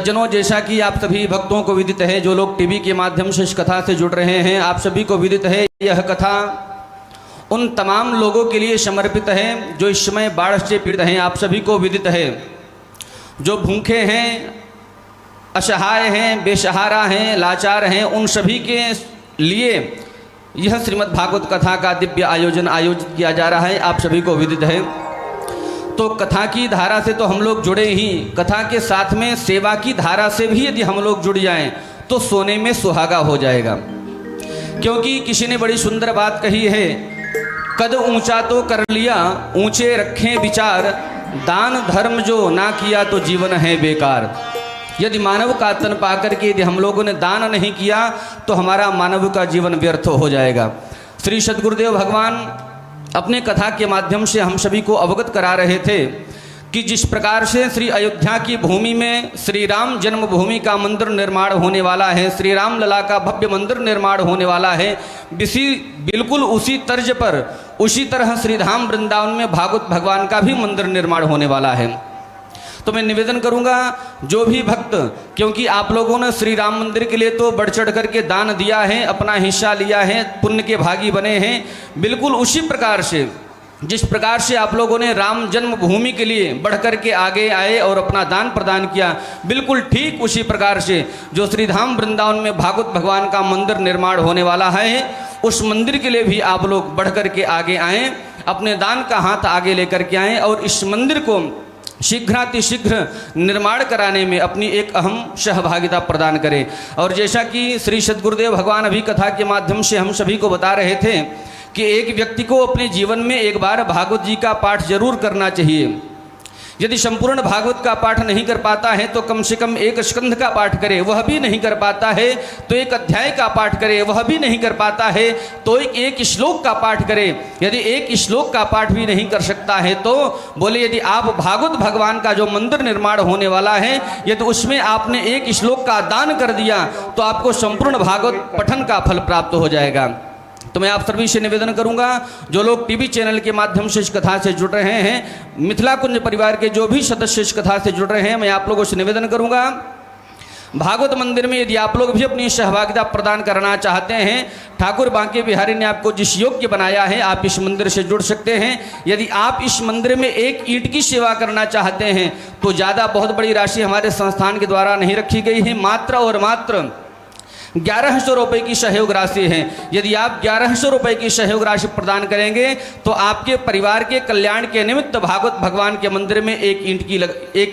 सज्जनों, जैसा कि आप सभी भक्तों को विदित है, जो लोग टीवी के माध्यम से इस कथा से जुड़ रहे हैं, आप सभी को विदित है यह कथा उन तमाम लोगों के लिए समर्पित है जो इस समय बाढ़ से पीड़ित हैं। आप सभी को विदित है जो भूखे हैं, असहाय हैं, बेसहारा हैं, लाचार हैं, उन सभी के लिए यह श्रीमद् भागवत कथा का दिव्य आयोजन आयोजित किया जा रहा है। आप सभी को विदित है। तो कथा की धारा से तो हम लोग जुड़े ही, कथा के साथ में सेवा की धारा से भी यदि हम लोग जुड़ जाएं तो सोने में सुहागा हो जाएगा। क्योंकि किसी ने बड़ी सुंदर बात कही है, कद ऊंचा तो कर लिया, ऊंचे रखें विचार, दान धर्म जो ना किया तो जीवन है बेकार। यदि मानव का तन पाकर के यदि हम लोगों ने दान नहीं किया तो हमारा मानव का जीवन व्यर्थ हो जाएगा। श्री सद्गुरुदेव भगवान अपने कथा के माध्यम से हम सभी को अवगत करा रहे थे कि जिस प्रकार से श्री अयोध्या की भूमि में श्री राम जन्मभूमि का मंदिर निर्माण होने वाला है, श्री राम लला का भव्य मंदिर निर्माण होने वाला है, बिल्कुल उसी तर्ज पर उसी तरह श्री धाम वृंदावन में भागवत भगवान का भी मंदिर निर्माण होने वाला है। तो मैं निवेदन करूंगा जो भी भक्त, क्योंकि आप लोगों ने श्री राम मंदिर के लिए तो बढ़ चढ़ करके दान दिया है, अपना हिस्सा लिया है, पुण्य के भागी बने हैं, बिल्कुल उसी प्रकार से जिस प्रकार से आप लोगों ने राम जन्मभूमि के लिए बढ़ कर के आगे आए और अपना दान प्रदान किया, बिल्कुल ठीक उसी प्रकार से जो श्री धाम वृंदावन में भागवत भगवान का मंदिर निर्माण होने वाला है, उस मंदिर के लिए भी आप लोग बढ़ कर के आगे आएँ, अपने दान का हाथ आगे लेकर के आएँ और इस मंदिर को शीघ्रातिशीघ्र निर्माण कराने में अपनी एक अहम सहभागिता प्रदान करें। और जैसा कि श्री सद्गुरुदेव भगवान अभी कथा के माध्यम से हम सभी को बता रहे थे कि एक व्यक्ति को अपने जीवन में एक बार भागवत जी का पाठ जरूर करना चाहिए। यदि संपूर्ण भागवत का पाठ नहीं कर पाता है तो कम से कम एक स्कंध का पाठ करे, वह भी नहीं कर पाता है तो एक अध्याय का पाठ करे, वह भी नहीं कर पाता है तो एक श्लोक का पाठ करे। यदि एक श्लोक का पाठ भी नहीं कर सकता है तो बोले यदि आप भागवत भगवान का जो मंदिर निर्माण होने वाला है यदि उसमें आपने एक श्लोक का दान कर दिया तो आपको संपूर्ण भागवत पठन का फल प्राप्त हो जाएगा। तो मैं आप सभी से निवेदन करूंगा जो लोग टीवी चैनल के माध्यम से इस कथा से जुड़ रहे हैं, मिथिला कुंज परिवार के जो भी सदस्य इस कथा से जुड़ रहे हैं, मैं आप लोगों से निवेदन करूंगा भागवत मंदिर में यदि आप लोग भी अपनी सहभागिता प्रदान करना चाहते हैं, ठाकुर बांके बिहारी ने आपको जिस योग्य बनाया है आप इस मंदिर से जुड़ सकते हैं। यदि आप इस मंदिर में एक ईंट की सेवा करना चाहते हैं तो ज़्यादा बहुत बड़ी राशि हमारे संस्थान के द्वारा नहीं रखी गई है, मात्र और मात्र 1100 रुपये की सहयोग राशि है। यदि आप 1100 रुपये की सहयोग राशि प्रदान करेंगे तो आपके परिवार के कल्याण के निमित्त भागवत भगवान के मंदिर में एक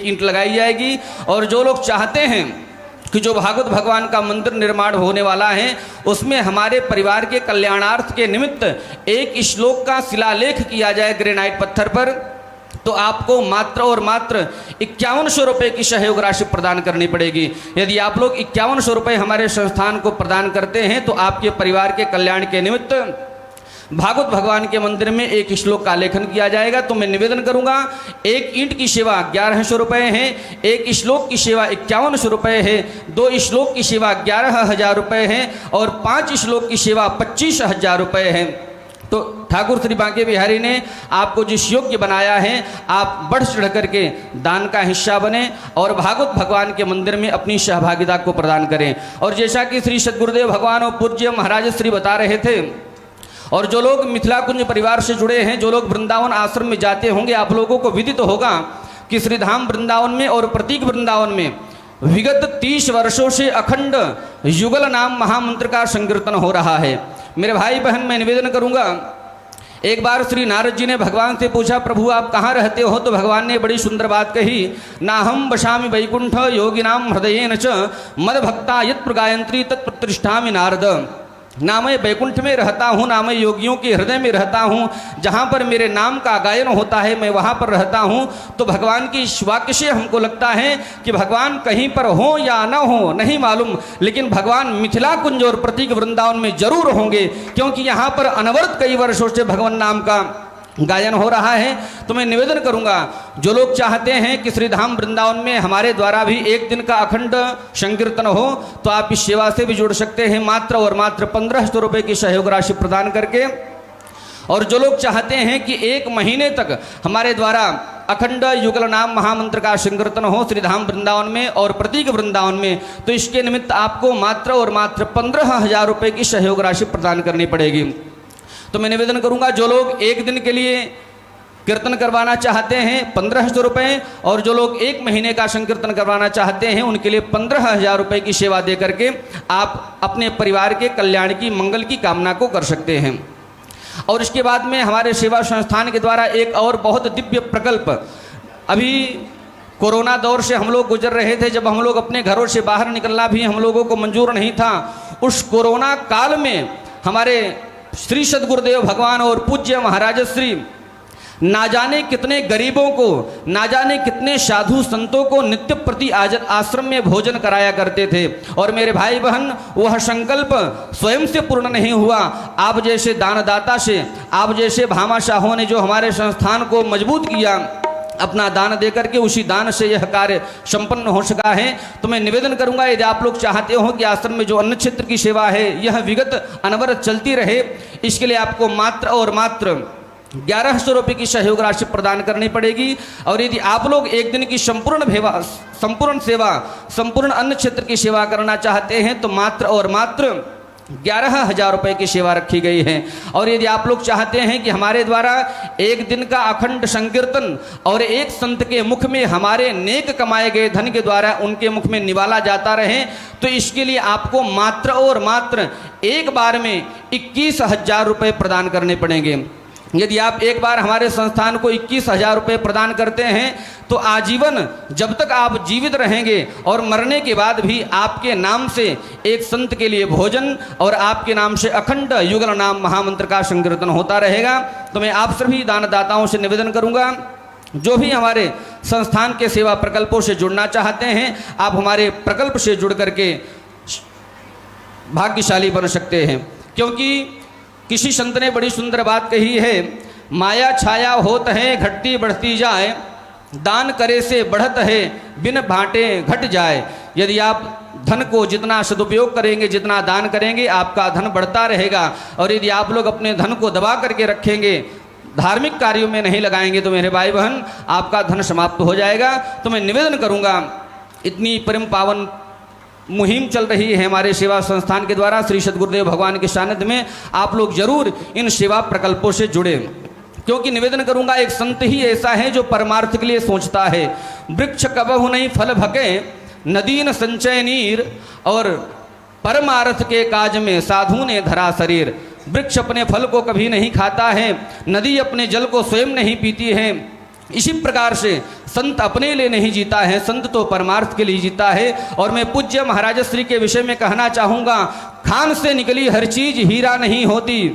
ईंट लगाई जाएगी। और जो लोग चाहते हैं कि जो भागवत भगवान का मंदिर निर्माण होने वाला है उसमें हमारे परिवार के कल्याणार्थ के निमित्त एक श्लोक का शिलालेख किया जाए ग्रेनाइट पत्थर पर, तो आपको मात्र और मात्र 5100 रुपये की सहयोग राशि प्रदान करनी पड़ेगी। यदि आप लोग 5100 रुपये हमारे संस्थान को प्रदान करते हैं तो आपके परिवार के कल्याण के निमित्त भागवत भगवान के मंदिर में एक श्लोक का लेखन किया जाएगा। तो मैं निवेदन करूंगा एक ईंट की सेवा 1100 रुपये है, एक श्लोक की सेवा 5100 रुपये है, 2 श्लोक की सेवा 11,000 रुपये है और 5 श्लोक की सेवा 25,000 रुपये है। तो ठाकुर श्री बांके बिहारी ने आपको जिस योग्य बनाया है आप बढ़ चढ़ करके दान का हिस्सा बने और भागवत भगवान के मंदिर में अपनी सहभागिता को प्रदान करें। और जैसा कि श्री सद्गुरुदेव भगवान और पूज्य महाराज श्री बता रहे थे, और जो लोग मिथिला कुंज परिवार से जुड़े हैं, जो लोग वृंदावन आश्रम में जाते होंगे, आप लोगों को विदित होगा कि श्री धाम वृंदावन में और प्रतीक वृंदावन में विगत 30 वर्षों से अखंड युगल नाम महामंत्र का संकीर्तन हो रहा है। मेरे भाई बहन, मैं निवेदन करूंगा, एक बार श्री नारद जी ने भगवान से पूछा, प्रभु आप कहाँ रहते हो? तो भगवान ने बड़ी सुंदर बात कही, नाहम वशामि वैकुंठ योगिनाम हृदयेन च मद भक्ता यत् प्रगायंत्री तत्प्रतिष्ठामि नारद। ना मैं बैकुंठ में रहता हूँ, ना मैं योगियों के हृदय में रहता हूँ, जहाँ पर मेरे नाम का गायन होता है मैं वहाँ पर रहता हूँ। तो भगवान की इस वाक्य से हमको लगता है कि भगवान कहीं पर हो या न हो नहीं मालूम, लेकिन भगवान मिथिला कुंज और प्रतीक वृंदावन में जरूर होंगे, क्योंकि यहाँ पर अनवरत कई वर्षों से भगवान नाम का गायन हो रहा है। तो मैं निवेदन करूंगा जो लोग चाहते हैं कि श्री धाम वृंदावन में हमारे द्वारा भी एक दिन का अखंड संकीर्तन हो तो आप इस सेवा से भी जुड़ सकते हैं, मात्र और मात्र 1500 रुपये की सहयोग राशि प्रदान करके। और जो लोग चाहते हैं कि एक महीने तक हमारे द्वारा अखंड युगल नाम महामंत्र का संकीर्तन हो श्रीधाम वृंदावन में और प्रतीक वृंदावन में, तो इसके निमित्त आपको मात्र और मात्र 15,000 रुपये की सहयोग राशि प्रदान करनी पड़ेगी। तो मैं निवेदन करूंगा, जो लोग एक दिन के लिए कीर्तन करवाना चाहते हैं 1,500 रुपये, और जो लोग 1 महीने का संकीर्तन करवाना चाहते हैं उनके लिए 15,000 रुपये की सेवा दे करके आप अपने परिवार के कल्याण की, मंगल की कामना को कर सकते हैं। और इसके बाद में हमारे सेवा संस्थान के द्वारा एक और बहुत दिव्य प्रकल्प, अभी कोरोना दौर से हम लोग गुजर रहे थे, जब हम लोग अपने घरों से बाहर निकलना भी हम लोगों को मंजूर नहीं था, उस कोरोना काल में हमारे श्री सद्गुरुदेव भगवान और पूज्य महाराज श्री ना जाने कितने गरीबों को, ना जाने कितने साधु संतों को नित्य प्रति आश्रम में भोजन कराया करते थे। और मेरे भाई बहन, वह संकल्प स्वयं से पूर्ण नहीं हुआ, आप जैसे दानदाता से, आप जैसे भामाशाहों ने जो हमारे संस्थान को मजबूत किया अपना दान देकर के, उसी दान से यह कार्य संपन्न हो सका है। तो मैं निवेदन करूंगा, यदि आप लोग चाहते हो कि आश्रम में जो अन्न क्षेत्र की सेवा है यह विगत अनवरत चलती रहे, इसके लिए आपको मात्र और मात्र 1,100 रुपये की सहयोग राशि प्रदान करनी पड़ेगी। और यदि आप लोग एक दिन की संपूर्ण सेवा, संपूर्ण अन्न क्षेत्र की सेवा करना चाहते हैं तो मात्र और मात्र 11,000 रुपये की सेवा रखी गई है। और यदि आप लोग चाहते हैं कि हमारे द्वारा एक दिन का अखंड संकीर्तन और एक संत के मुख में हमारे नेक कमाए गए धन के द्वारा उनके मुख में निवाला जाता रहे, तो इसके लिए आपको मात्र और मात्र एक बार में 21,000 रुपये प्रदान करने पड़ेंगे। यदि आप एक बार हमारे संस्थान को 21,000 रुपये प्रदान करते हैं तो आजीवन, जब तक आप जीवित रहेंगे और मरने के बाद भी आपके नाम से एक संत के लिए भोजन और आपके नाम से अखंड युगल नाम महामंत्र का संकीर्तन होता रहेगा। तो मैं आप सभी दानदाताओं से निवेदन करूंगा, जो भी हमारे संस्थान के सेवा प्रकल्पों से जुड़ना चाहते हैं, आप हमारे प्रकल्प से जुड़ करके भाग्यशाली बन सकते हैं। क्योंकि किसी संत ने बड़ी सुंदर बात कही है, माया छाया होत है घटती बढ़ती जाए, दान करे से बढ़त है बिन बांटे घट जाए। यदि आप धन को जितना सदुपयोग करेंगे, जितना दान करेंगे, आपका धन बढ़ता रहेगा। और यदि आप लोग अपने धन को दबा करके रखेंगे, धार्मिक कार्यों में नहीं लगाएंगे, तो मेरे भाई बहन आपका धन समाप्त हो जाएगा। तो मैं निवेदन करूंगा, इतनी परम पावन मुहिम चल रही है हमारे सेवा संस्थान के द्वारा श्री सद्गुरुदेव भगवान के सानिध्य में, आप लोग जरूर इन सेवा प्रकल्पों से जुड़े। क्योंकि निवेदन करूंगा, एक संत ही ऐसा है जो परमार्थ के लिए सोचता है। वृक्ष कबहु नहीं फल भके, नदी न संचय नीर, और परमार्थ के काज में साधु ने धरा शरीर। वृक्ष अपने फल को कभी नहीं खाता है, नदी अपने जल को स्वयं नहीं पीती है। इसी प्रकार से संत अपने लिए नहीं जीता है, संत तो परमार्थ के लिए जीता है। और मैं पूज्य महाराज श्री के विषय में कहना चाहूँगा, खान से निकली हर चीज हीरा नहीं होती,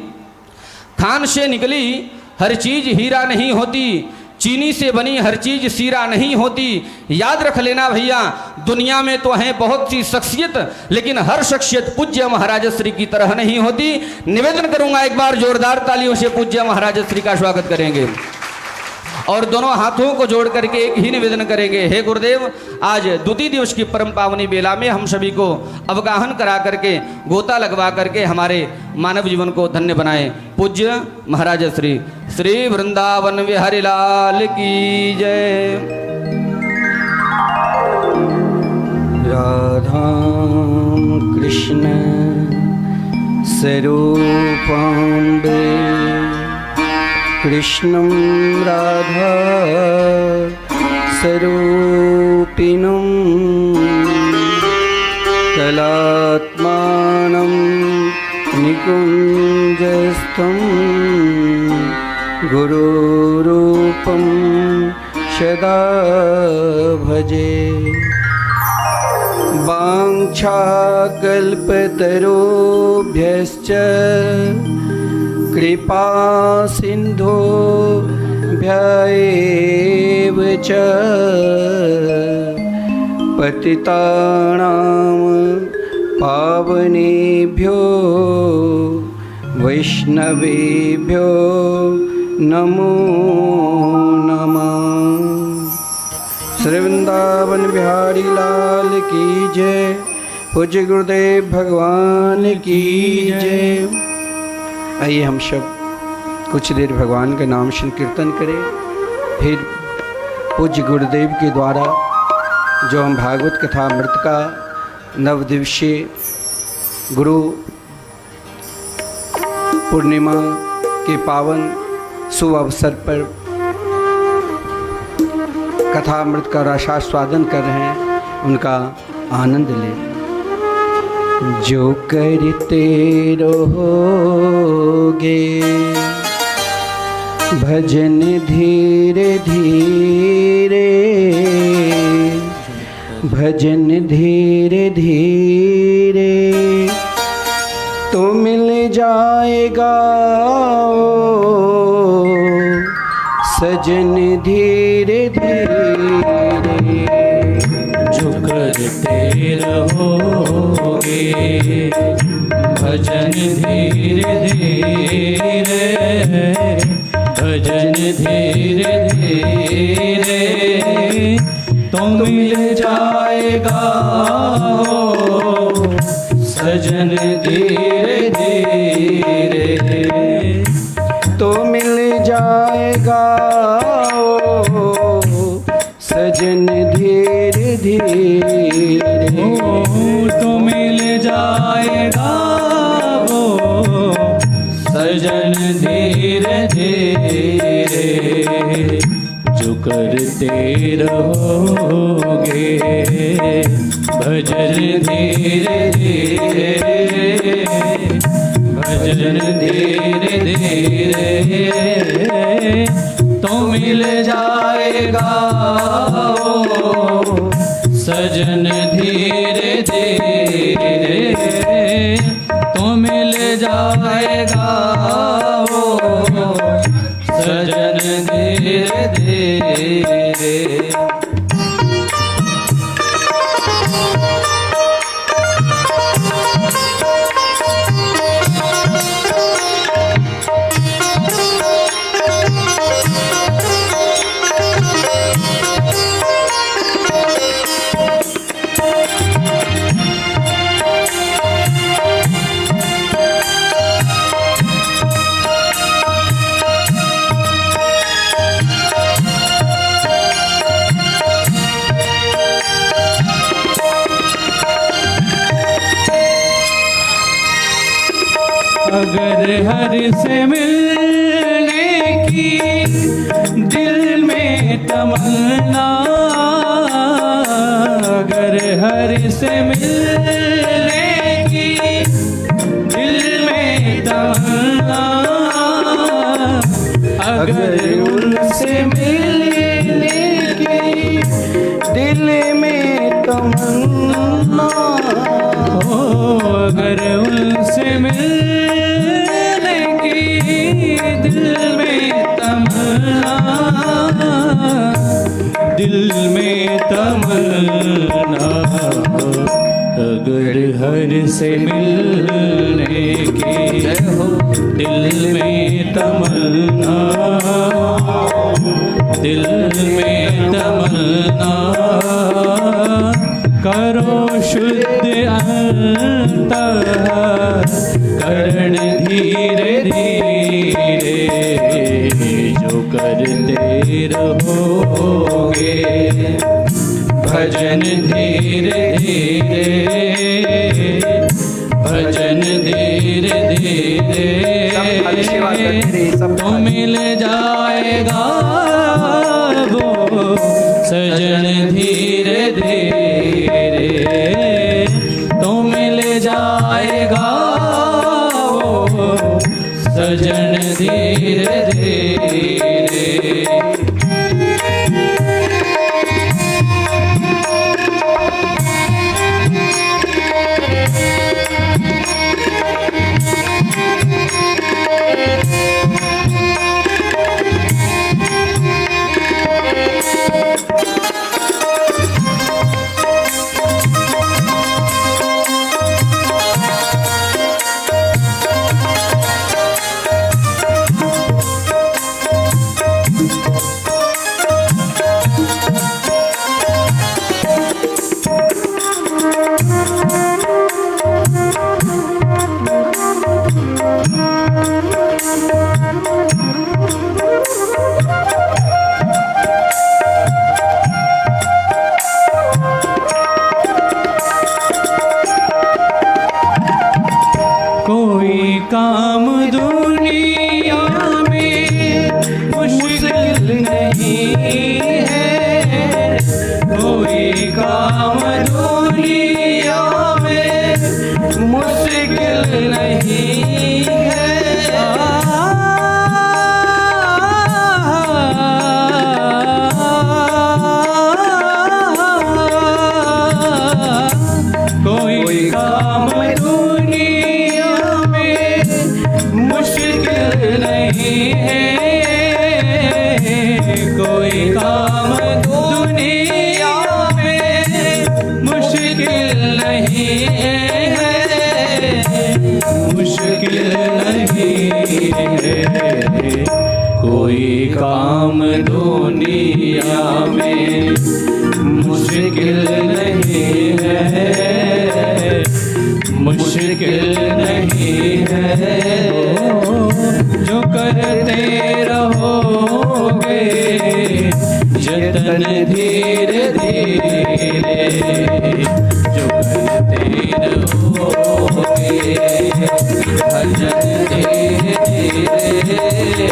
खान से निकली हर चीज हीरा नहीं होती, चीनी से बनी हर चीज सीरा नहीं होती। याद रख लेना भैया, दुनिया में तो है बहुत सी शख्सियत, लेकिन हर शख्सियत पूज्य महाराज श्री की तरह नहीं होती। निवेदन करूंगा, एक बार जोरदार तालियों से पूज्य महाराज श्री का स्वागत करेंगे और दोनों हाथों को जोड़ करके एक ही निवेदन करेंगे, हे गुरुदेव, आज द्वितीय दिवस की परम पावनी बेला में हम सभी को अवगाहन करा करके, गोता लगवा करके हमारे मानव जीवन को धन्य बनाए। पूज्य महाराज श्री श्री वृंदावन बिहारी लाल की जय। राधा कृष्ण स्वरूपाम्बे कृष्णं राधा स्वरूपिणं कलात्मानं निकुञ्जस्थं गुरुरूपं सदा भजे। वाञ्छाकल्पतरुभ्यश्च कृपा सिन्धुभ्यैव च पतितानां पावनेभ्यो वैष्णवेभ्यो नमो नमः। श्री वृंदावन बिहारी लाल की जय। पूज्य गुरुदेव भगवान की जय। आइए हम सब कुछ देर भगवान का नाम संकीर्तन करें, फिर पूज्य गुरुदेव के द्वारा जो हम भागवत कथा अमृत का नवदिवसीय गुरु पूर्णिमा के पावन शुभ अवसर पर कथा अमृत का रसास्वादन कर रहे हैं, उनका आनंद लें। जो करते रहोगे भजन धीरे धीरे, भजन धीरे धीरे तो मिल जाएगा सजन धीरे धीरे। जो करते रहोगे भजन धीरे धीरे, भजन धीरे धीरे तो मिल जाएगा सजन धीरे धीरे, तो मिल जाएगा सजन धीरे धीरे, तो मिल जाएगा वो सजन धीरे धीरे। जो करते रहोगे भजन धीरे धीरे, भजन धीरे धीरे तो मिल जाएगा सजन धीरे धीरे, तो मिल जाएगा सजन धीरे धीरे। अगर हर से मिलने की दिल में तमन्ना, अगर हर से मिलने की दिल में तमन्ना, अगर उनसे मिलने की दिल में तमन्ना, अगर उनसे मिलने की दिल में तमन्ना, दिल में तमन्ना, अगर हर से मिलने की दिल में तमन्ना, दिल में तमन्ना, करो शुद्ध अंतःकरण धीरे धीरे। जो करते रहोगे भजन धीरे धीरे, भजन धीरे धीरे तो मिल जाएगा वो सजन धीरे धीरे, तो मिल जाएगा वो सजन धीरे धीरे। नहीं है, कोई काम दुनिया में मुश्किल नहीं है, मुश्किल नहीं है, कोई काम दुनिया में मुश्किल नहीं है, मुश्किल नहीं है। जो करते रहोगे जतन धीरे धीरे, जो करते रहोगे भजन धीरे धीरे,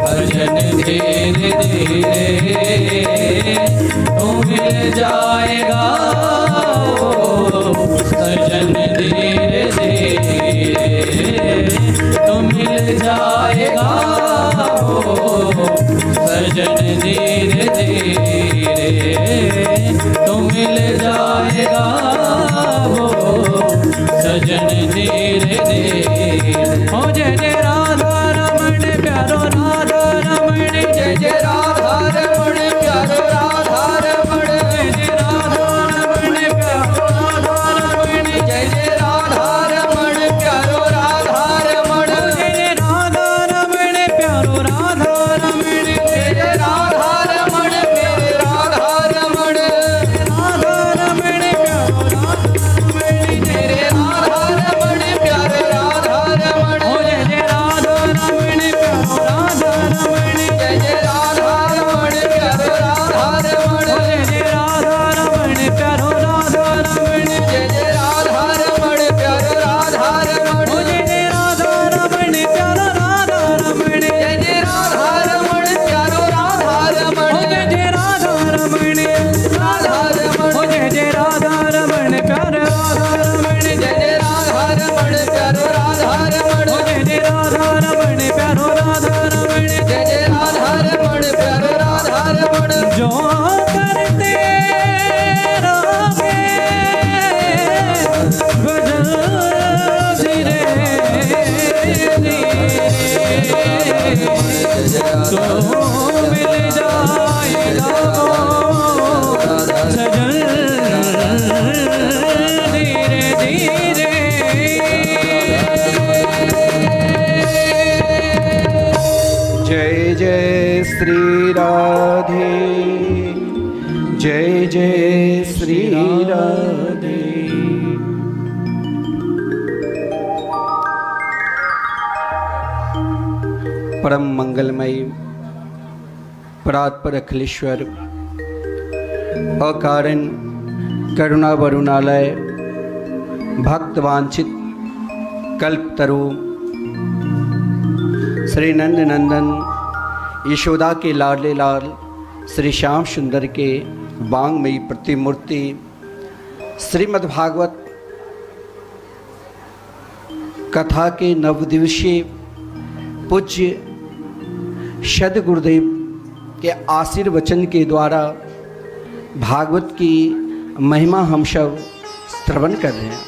भजन धीरे धीरे तो मिल जाएगा सजन धीरे धीरे, तो मिल जाएगा सजन धीरे धीरे, तो मिल जाएगा सजन धीरे धीरे। हो जय जय राधा रमण प्यारो राधा रमण, जय जय राधा रमण प्यारो राधा रमण, जय जय राधा रमण प्यारो राधा रमण, जय जय राधा रमण प्यारो राधा रमण, जय जय राधा रमण प्यारो राधा रमण, जय जय राधा रमण मेरे राधा रमण, राधा रमण प्यारो राधा रमण, जय जय राधा रमण प्यारो राधा रमण, हो जय जय राधा रमण प्यारो राधा रमण, जय जय राधा रमण प्यारो राधा रमण, हो जय जय राधा रमण प्यारो राधा रमण, जय जय राधा रमण प्यारो राधा रमण, हो जय जय राधा रमण प्यारो राधा रमण, जय जय राधा रमण प्यारो राधा रमण, हो जय जय राधा रमण राधा रमण, हो जय जय राधा रमण प्यारो राधा रमण, जय जय राधा रमण प्यारो राधा रमण, हो जय जय राधा रमण प्यारो राधा रमण, जय जय राधा रमण प्यारो राधा रमण। जो करते रहोगे भजन धीरे धीरे, तो मिल जाएगा सजन धीरे धीरे। जय जय श्री राधे, जय जय श्री राधे। परम मंगलमयी परात्पर अखिलेश्वर अकारण करुणा वरुणालय भक्त वांछित कल्पतरु श्री नंद नंदन यशोदा के लाडले लाल श्री श्याम सुंदर के वांगमयी प्रतिमूर्ति श्रीमद्भागवत कथा के नवदिवसीय पूज्य सद गुरुदेव के आशीर्वचन के द्वारा भागवत की महिमा हम सब श्रवण कर रहे हैं।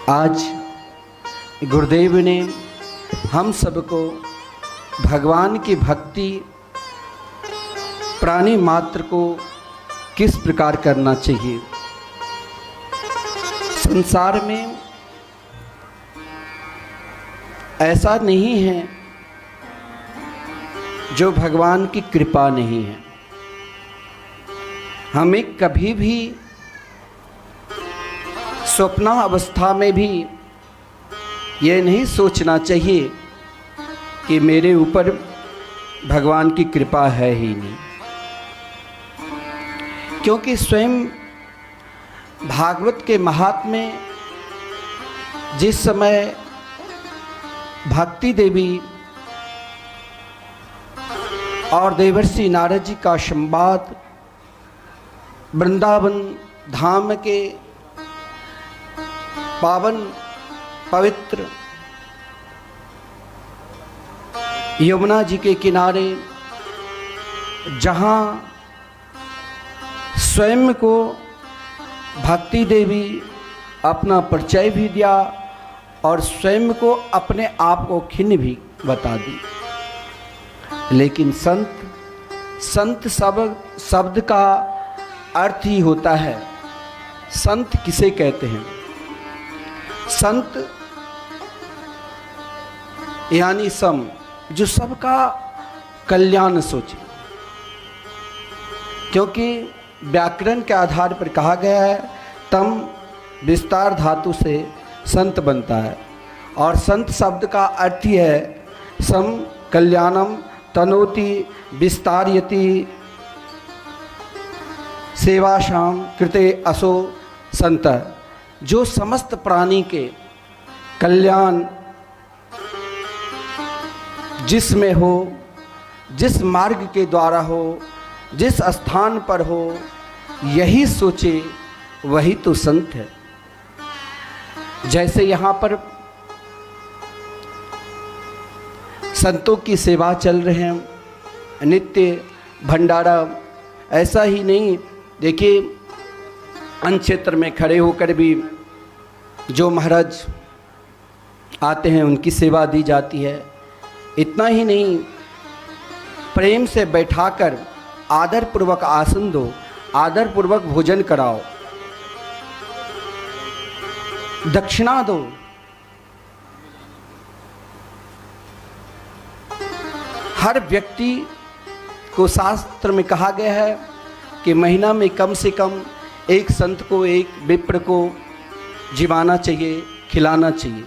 आज गुरुदेव ने हम सबको भगवान की भक्ति प्राणी मात्र को किस प्रकार करना चाहिए। संसार में ऐसा नहीं है जो भगवान की कृपा नहीं है। हमें कभी भी स्वप्न अवस्था में भी ये नहीं सोचना चाहिए कि मेरे ऊपर भगवान की कृपा है ही नहीं, क्योंकि स्वयं भागवत के महात्म्य में जिस समय भक्ति देवी और देवर्षि नारद जी का संवाद वृंदावन धाम के पावन पवित्र यमुना जी के किनारे, जहाँ स्वयं को भक्ति देवी अपना परिचय भी दिया और स्वयं को अपने आप को खिन्न भी बता दी। लेकिन संत शब्द का अर्थ ही होता है, संत किसे कहते हैं? संत यानी सम, जो सबका कल्याण सोचे। क्योंकि व्याकरण के आधार पर कहा गया है तम विस्तार धातु से संत बनता है, और संत शब्द का अर्थ ही है सम कल्याणम तनोति विस्तारयति सेवाशाम कृते असो संत, जो समस्त प्राणी के कल्याण जिसमें हो, जिस मार्ग के द्वारा हो, जिस स्थान पर हो, यही सोचे वही तो संत है। जैसे यहाँ पर संतों की सेवा चल रहे हैं, नित्य भंडारा, ऐसा ही नहीं, देखिए अन्य क्षेत्र में खड़े होकर भी जो महाराज आते हैं उनकी सेवा दी जाती है। इतना ही नहीं, प्रेम से बैठाकर आदरपूर्वक आसन दो, आदरपूर्वक भोजन कराओ, दक्षिणा दो। हर व्यक्ति को शास्त्र में कहा गया है कि महीना में कम से कम एक संत को, एक विप्र को जिवाना चाहिए, खिलाना चाहिए।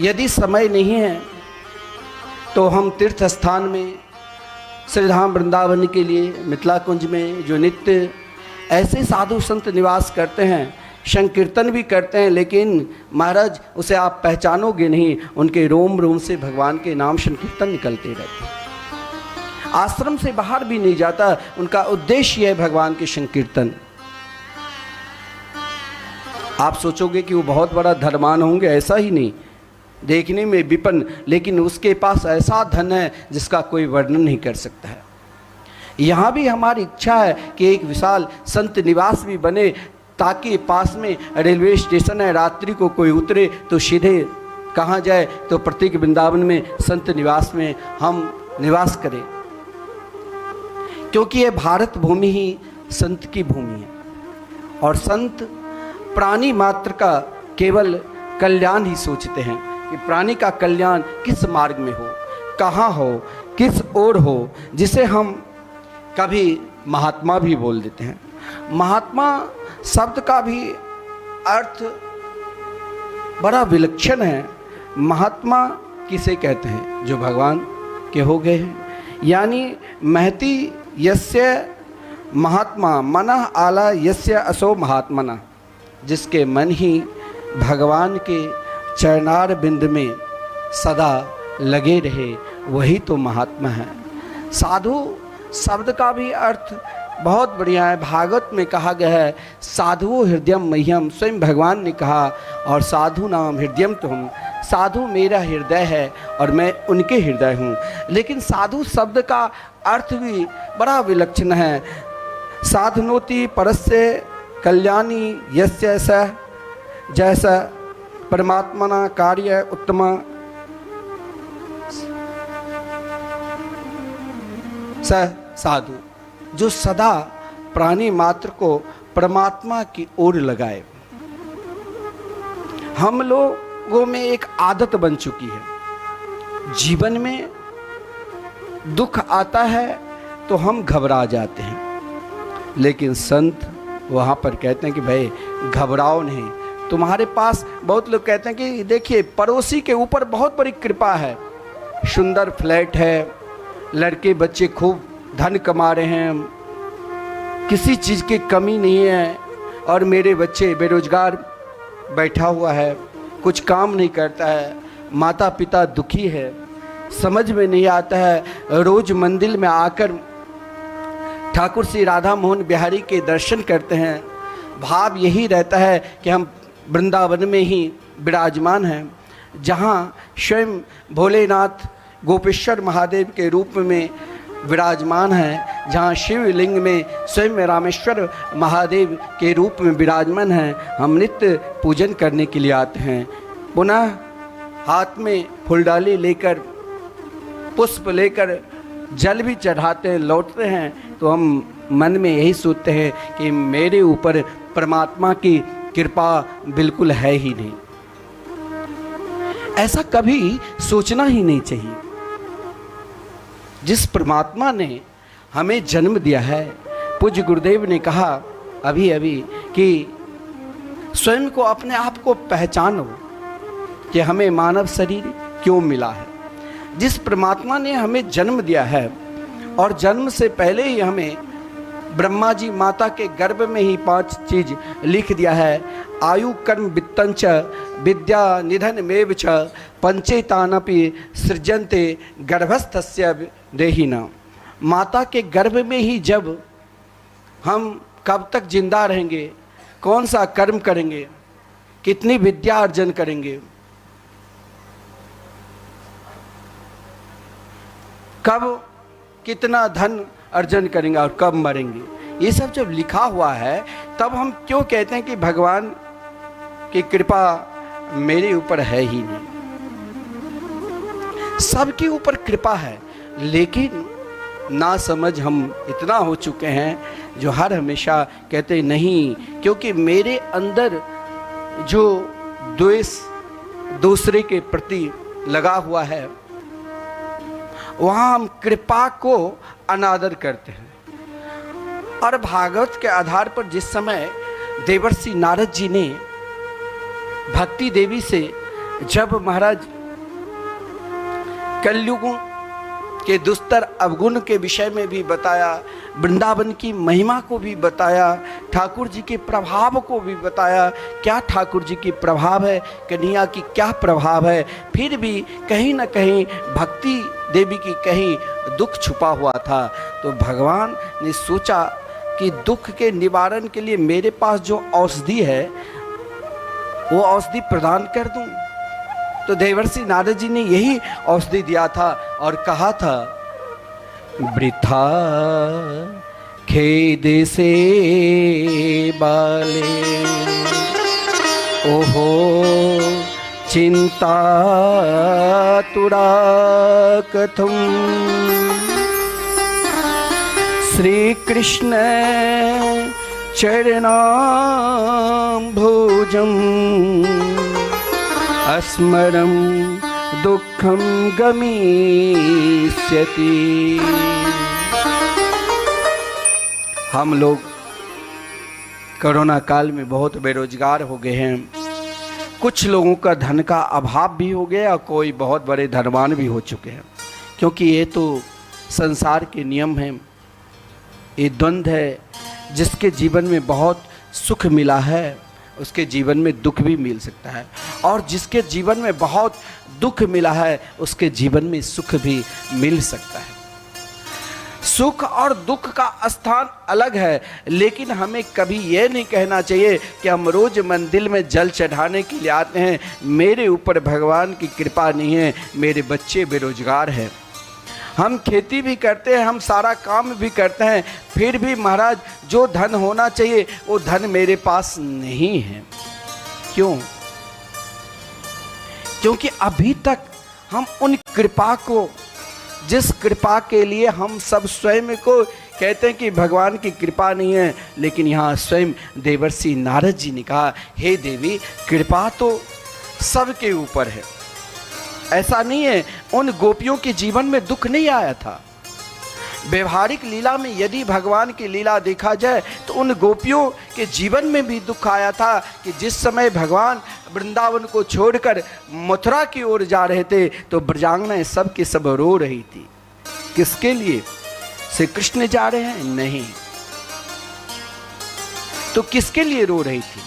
यदि समय नहीं है तो हम तीर्थ स्थान में, श्रीधाम वृंदावन के लिए मिथिला कुंज में जो नित्य ऐसे साधु संत निवास करते हैं, संकीर्तन भी करते हैं, लेकिन महाराज उसे आप पहचानोगे नहीं, उनके रोम रोम से भगवान के नाम संकीर्तन निकलते रहते हैं। आश्रम से बाहर भी नहीं जाता, उनका उद्देश्य है भगवान के संकीर्तन। आप सोचोगे कि वो बहुत बड़ा धर्मान होंगे, ऐसा ही नहीं, देखने में विपन्न, लेकिन उसके पास ऐसा धन है जिसका कोई वर्णन नहीं कर सकता है। यहाँ भी हमारी इच्छा है कि एक विशाल संत निवास भी बने, ताकि पास में रेलवे स्टेशन है, रात्रि को कोई उतरे तो सीधे कहाँ जाए, तो प्रत्येक वृंदावन में संत निवास में हम निवास करें। क्योंकि ये भारत भूमि ही संत की भूमि है, और संत प्राणी मात्र का केवल कल्याण ही सोचते हैं कि प्राणी का कल्याण किस मार्ग में हो, कहाँ हो, किस ओर हो, जिसे हम कभी महात्मा भी बोल देते हैं। महात्मा शब्द का भी अर्थ बड़ा विलक्षण है। महात्मा किसे कहते हैं? जो भगवान के हो गए हैं। यानी महति यस्य महात्मा मनः आला यस्य असो महात्मना, जिसके मन ही भगवान के चरणार बिंद में सदा लगे रहे, वही तो महात्मा है। साधु शब्द का भी अर्थ बहुत बढ़िया है। भागवत में कहा गया है साधु हृदयम मह्यम, स्वयं भगवान ने कहा, और साधु नाम हृदयम तुम, साधु मेरा हृदय है और मैं उनके हृदय हूँ। लेकिन साधु शब्द का अर्थ भी बड़ा विलक्षण है। साधनोति परस्य कल्याणी यस्य स, जैसा परमात्मना कार्य उत्तम स साधु, जो सदा प्राणी मात्र को परमात्मा की ओर लगाए। हम लोगों में एक आदत बन चुकी है, जीवन में दुख आता है तो हम घबरा जाते हैं, लेकिन संत वहाँ पर कहते हैं कि भाई घबराओ नहीं, तुम्हारे पास, बहुत लोग कहते हैं कि देखिए पड़ोसी के ऊपर बहुत बड़ी कृपा है, सुंदर फ्लैट है, लड़के बच्चे खूब धन कमा रहे हैं, किसी चीज़ की कमी नहीं है, और मेरे बच्चे बेरोजगार बैठा हुआ है, कुछ काम नहीं करता है, माता पिता दुखी है, समझ में नहीं आता है। रोज़ मंदिर में आकर ठाकुर श्री राधा मोहन बिहारी के दर्शन करते हैं, भाव यही रहता है कि हम वृंदावन में ही विराजमान हैं, जहाँ स्वयं भोलेनाथ गोपेश्वर महादेव के रूप में विराजमान हैं, जहाँ शिवलिंग में स्वयं रामेश्वर महादेव के रूप में विराजमान हैं। हम नित्य पूजन करने के लिए आते हैं। पुनः हाथ में फूलडाली लेकर, पुष्प लेकर जल भी चढ़ाते लौटते हैं तो हम मन में यही सोचते हैं कि मेरे ऊपर परमात्मा की कृपा बिल्कुल है ही नहीं। ऐसा कभी सोचना ही नहीं चाहिए। जिस परमात्मा ने हमें जन्म दिया है, पूज्य गुरुदेव ने कहा अभी अभी कि स्वयं को, अपने आप को पहचानो कि हमें मानव शरीर क्यों मिला है। जिस परमात्मा ने हमें जन्म दिया है और जन्म से पहले ही हमें ब्रह्मा जी माता के गर्भ में ही 5 चीज लिख दिया है। आयु कर्म वित्तंच विद्या निधन मेव च पंचेतानपि सृजन्ते गर्भस्थस्य देहिना। माता के गर्भ में ही जब हम कब तक जिंदा रहेंगे, कौन सा कर्म करेंगे, कितनी विद्या अर्जन करेंगे, कब कितना धन अर्जन करेंगे और कब मरेंगे, ये सब जब लिखा हुआ है तब हम क्यों कहते हैं कि भगवान की कृपा मेरे ऊपर है ही नहीं। सबके ऊपर कृपा है, लेकिन ना समझ हम इतना हो चुके हैं जो हर हमेशा कहते नहीं, क्योंकि मेरे अंदर जो द्वेष दूसरे के प्रति लगा हुआ है, वहाँ हम कृपा को अनादर करते हैं। और भागवत के आधार पर जिस समय देवर्षि नारद जी ने भक्ति देवी से जब महाराज कलयुगों के दुस्तर अवगुण के विषय में भी बताया, वृंदावन की महिमा को भी बताया, ठाकुर जी के प्रभाव को भी बताया, क्या ठाकुर जी की प्रभाव है, कन्हैया की क्या प्रभाव है, फिर भी कहीं ना कहीं भक्ति देवी की कहीं दुख छुपा हुआ था। तो भगवान ने सोचा कि दुख के निवारण के लिए मेरे पास जो औषधि है वो औषधि प्रदान कर दूं। तो देवर्षि नारद जी ने यही औषधि दिया था और कहा था, वृथा खेद से बाले ओहो चिंता तुरा कथम। श्री कृष्ण चरणाम्भोजम् अस्मरं दुःखं गमिष्यति। हम लोग कोरोना काल में बहुत बेरोजगार हो गए हैं। कुछ लोगों का धन का अभाव भी हो गया और कोई बहुत बड़े धनवान भी हो चुके हैं, क्योंकि ये तो संसार के नियम हैं, ये द्वंद्व है। जिसके जीवन में बहुत सुख मिला है उसके जीवन में दुख भी मिल सकता है, और जिसके जीवन में बहुत दुख मिला है उसके जीवन में सुख भी मिल सकता है। सुख और दुख का स्थान अलग है, लेकिन हमें कभी ये नहीं कहना चाहिए कि हम रोज मंदिर में जल चढ़ाने के लिए आते हैं, मेरे ऊपर भगवान की कृपा नहीं है, मेरे बच्चे बेरोजगार हैं। हम खेती भी करते हैं, हम सारा काम भी करते हैं, फिर भी महाराज जो धन होना चाहिए वो धन मेरे पास नहीं है। क्यों? क्योंकि अभी तक हम उन कृपा को, जिस कृपा के लिए हम सब स्वयं को कहते हैं कि भगवान की कृपा नहीं है, लेकिन यहाँ स्वयं देवर्षि नारद जी ने कहा, हे देवी, कृपा तो सबके ऊपर है। ऐसा नहीं है, उन गोपियों के जीवन में दुख नहीं आया था। व्यवहारिक लीला में यदि भगवान की लीला देखा जाए तो उन गोपियों के जीवन में भी दुख आया था कि जिस समय भगवान वृंदावन को छोड़कर मथुरा की ओर जा रहे थे तो ब्रजांगनाएं सब के सब रो रही थी। किसके लिए? श्री कृष्ण जा रहे हैं? नहीं। तो किसके लिए रो रही थी?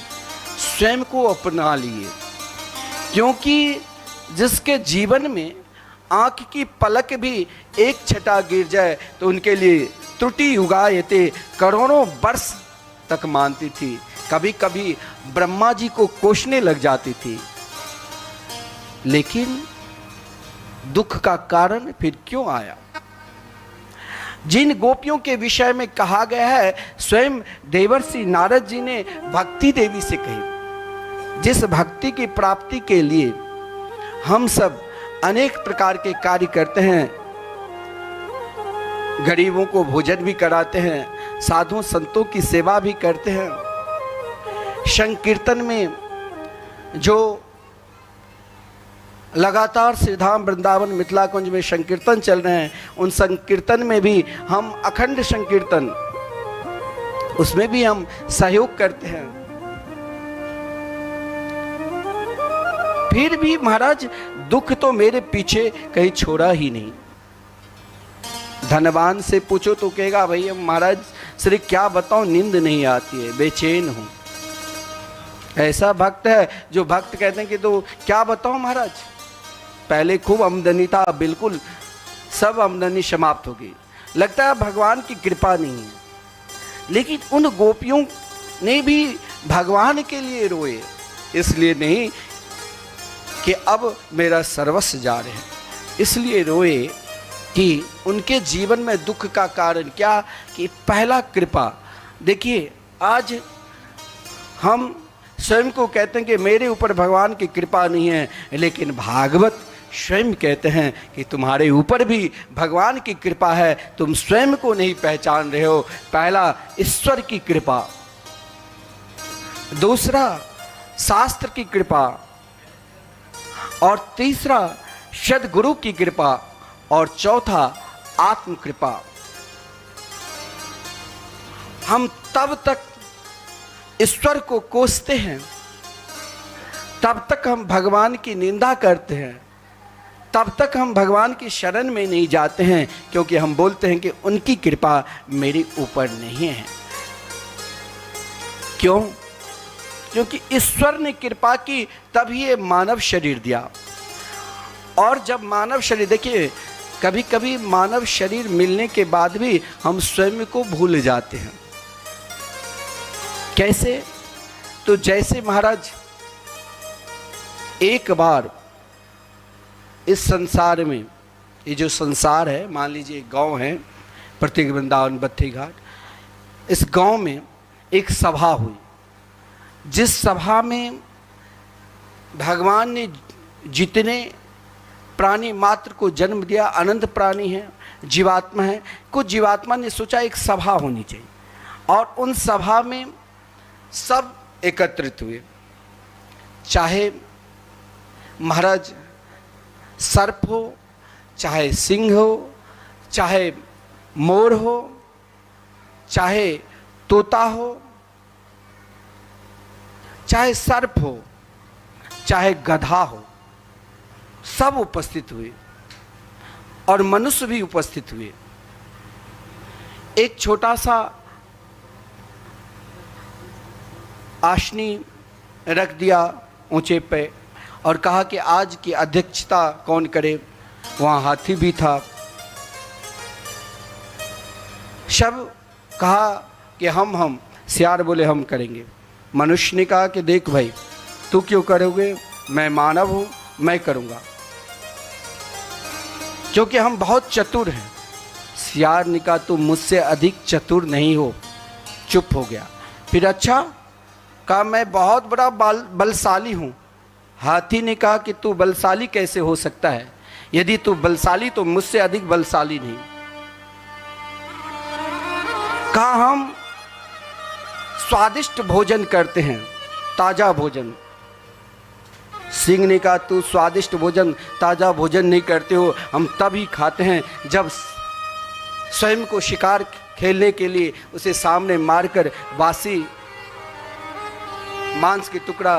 स्वयं को अपना लिए। क्योंकि जिसके जीवन में आंख की पलक भी एक छटा गिर जाए तो उनके लिए त्रुटि युगायते करोड़ों वर्ष तक मानती थी। कभी कभी ब्रह्मा जी को कोसने लग जाती थी। लेकिन दुख का कारण फिर क्यों आया? जिन गोपियों के विषय में कहा गया है, स्वयं देवर्षि नारद जी ने भक्ति देवी से कही, जिस भक्ति की प्राप्ति के लिए हम सब अनेक प्रकार के कार्य करते हैं, गरीबों को भोजन भी कराते हैं, साधुओं संतों की सेवा भी करते हैं। संकीर्तन में जो लगातार श्रीधाम वृंदावन मिथिला कुंज में संकीर्तन चल रहे हैं, उन संकीर्तन में भी हम अखंड संकीर्तन, उसमें भी हम सहयोग करते हैं। फिर भी महाराज दुख तो मेरे पीछे कहीं छोड़ा ही नहीं। धनवान से पूछो तो कहेगा भाई महाराज श्री क्या बताऊं, नींद नहीं आती है, बेचैन हूं। ऐसा भक्त है जो भक्त कहते हैं कि तो क्या बताऊं महाराज, पहले खूब आमदनी था, बिल्कुल सब आमदनी समाप्त हो गई, लगता है भगवान की कृपा नहीं है। लेकिन उन गोपियों ने भी भगवान के लिए रोए, इसलिए नहीं कि अब मेरा सर्वस्व जा रहे हैं, इसलिए रोए कि उनके जीवन में दुख का कारण क्या, कि पहला कृपा। देखिए आज हम स्वयं को कहते हैं कि मेरे ऊपर भगवान की कृपा नहीं है, लेकिन भागवत स्वयं कहते हैं कि तुम्हारे ऊपर भी भगवान की कृपा है, तुम स्वयं को नहीं पहचान रहे हो। पहला ईश्वर की कृपा, दूसरा शास्त्र की कृपा, और तीसरा सद्गुरु की कृपा, और चौथा आत्म कृपा। हम तब तक ईश्वर को कोसते हैं, तब तक हम भगवान की निंदा करते हैं, तब तक हम भगवान की शरण में नहीं जाते हैं, क्योंकि हम बोलते हैं कि उनकी कृपा मेरे ऊपर नहीं है। क्यों? क्योंकि ईश्वर ने कृपा की तभी ये मानव शरीर दिया। और जब मानव शरीर, देखिए कभी कभी मानव शरीर मिलने के बाद भी हम स्वयं को भूल जाते हैं। कैसे? तो जैसे महाराज एक बार इस संसार में, ये जो संसार है, मान लीजिए गांव है प्रतीक वृंदावन बत्ती घाट, इस गांव में एक सभा हुई, जिस सभा में भगवान ने जितने प्राणी मात्र को जन्म दिया, अनंत प्राणी हैं, जीवात्मा है, कुछ जीवात्मा ने सोचा एक सभा होनी चाहिए, और उन सभा में सब एकत्रित हुए। चाहे महाराज सर्प हो, चाहे सिंह हो, चाहे मोर हो, चाहे तोता हो, चाहे सर्प हो, चाहे गधा हो, सब उपस्थित हुए, और मनुष्य भी उपस्थित हुए। एक छोटा सा आसनी रख दिया ऊंचे पे, और कहा कि आज की अध्यक्षता कौन करे। वहाँ हाथी भी था। सब कहा कि हम सियार बोले हम करेंगे। मनुष्य ने कहा कि देख भाई तू क्यों करोगे, मैं मानव हूँ, मैं करूँगा, क्योंकि हम बहुत चतुर हैं। सियार ने कहा तुम मुझसे अधिक चतुर नहीं हो, चुप हो गया। फिर अच्छा कहा मैं बहुत बड़ा बलशाली हूँ। हाथी ने कहा कि तू बलशाली कैसे हो सकता है, यदि तू बलशाली तो मुझसे अधिक बलशाली नहीं। कहा हम स्वादिष्ट भोजन करते हैं, ताजा भोजन। सिंह ने कहा तू स्वादिष्ट भोजन, ताजा भोजन नहीं करते हो, हम तभी खाते हैं जब स्वयं को शिकार खेलने के लिए उसे सामने मारकर बासी मांस के टुकड़ा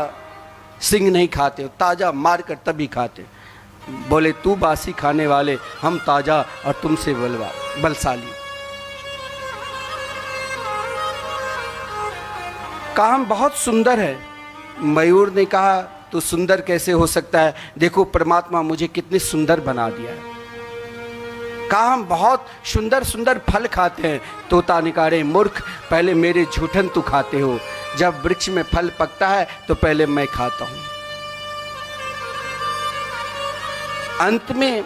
सिंह नहीं खाते हो, ताजा मारकर तभी खाते। बोले तू बासी खाने वाले, हम ताजा और तुमसे बलशाली। कहा हम बहुत सुंदर है। मयूर ने कहा तो सुंदर कैसे हो सकता है, देखो परमात्मा मुझे कितने सुंदर बना दिया है। कहा हम बहुत सुंदर सुंदर फल खाते हैं। तोता ने कहा रे मूर्ख, पहले मेरे झूठन तू खाते हो, जब वृक्ष में फल पकता है तो पहले मैं खाता हूं। अंत में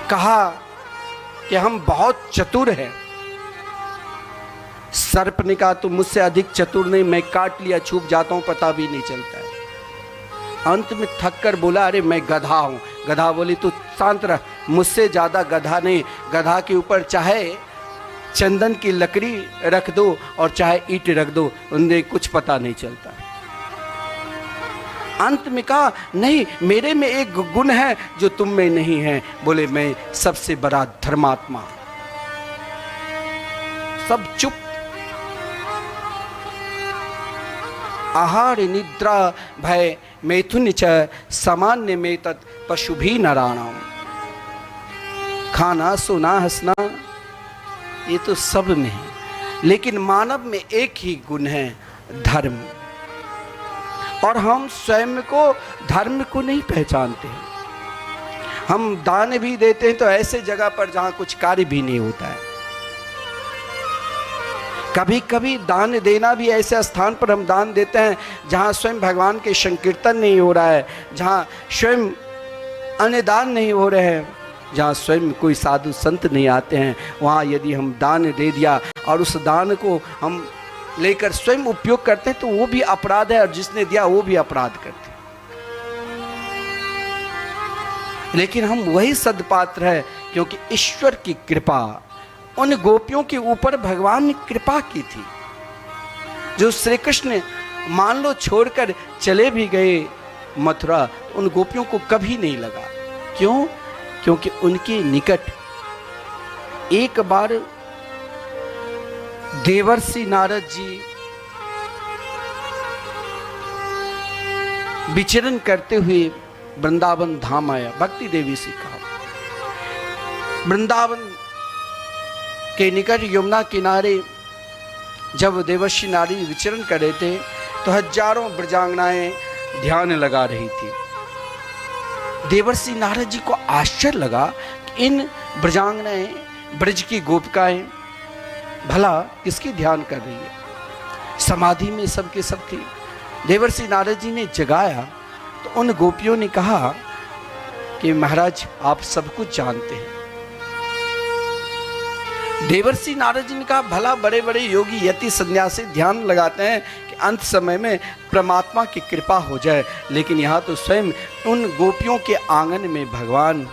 कहा कि हम बहुत चतुर हैं। सर्प ने कहा तुम मुझसे अधिक चतुर नहीं, मैं काट लिया छूप जाता हूं, पता भी नहीं चलता है। अंत में थक कर बोला, अरे मैं गधा हूँ। गधा बोली, तू शांत रह, मुझसे ज़्यादा गधा नहीं। गधा के ऊपर चाहे चंदन की लकड़ी रख दो और चाहे ईंट रख दो, उन्हें कुछ पता नहीं चलता। अंत में कहा, नहीं, मेरे में एक गुण है जो तुम में नहीं है। बोले, मैं सबसे बड़ा धर्मात्मा। सब चुप। आहार निद्रा भय मैथुन च सामान्य में तत् पशु भी नारायण। खाना सोना हंसना ये तो सब में है, लेकिन मानव में एक ही गुण है, धर्म। और हम स्वयं को धर्म को नहीं पहचानते। हम दान भी देते हैं तो ऐसे जगह पर जहां कुछ कार्य भी नहीं होता है। कभी कभी दान देना भी ऐसे स्थान पर हम दान देते हैं जहां स्वयं भगवान के संकीर्तन नहीं हो रहा है, जहां स्वयं अन्नदान नहीं हो रहे हैं, जहाँ स्वयं कोई साधु संत नहीं आते हैं। वहाँ यदि हम दान दे दिया और उस दान को हम लेकर स्वयं उपयोग करते हैं तो वो भी अपराध है, और जिसने दिया वो भी अपराध करते हैं। लेकिन हम वही सदपात्र है, क्योंकि ईश्वर की कृपा, उन गोपियों के ऊपर भगवान ने कृपा की थी। जो श्री कृष्ण मान लो छोड़कर चले भी गए मथुरा, उन गोपियों को कभी नहीं लगा। क्यों? क्योंकि उनके निकट एक बार देवर्षि नारद जी विचरण करते हुए वृंदावन धाम आया। भक्ति देवी से कहा, वृंदावन के निकट यमुना किनारे जब देवर्षि नारद विचरण कर रहे थे तो हजारों ब्रजांगनाएं ध्यान लगा रही थी। देवर्षि नारद जी को आश्चर्य लगा कि इन ब्रजांगनाएं, ब्रज की गोपिकाएं भला किसकी ध्यान कर रही है। समाधि में सबके सब थी। देवर्षि नारद जी ने जगाया तो उन गोपियों ने कहा कि महाराज आप सब कुछ जानते हैं। देवर्षि नारद जी ने कहा, भला बड़े बड़े योगी यति सन्यासी ध्यान लगाते हैं कि अंत समय में परमात्मा की कृपा हो जाए, लेकिन यहाँ तो स्वयं उन गोपियों के आंगन में भगवान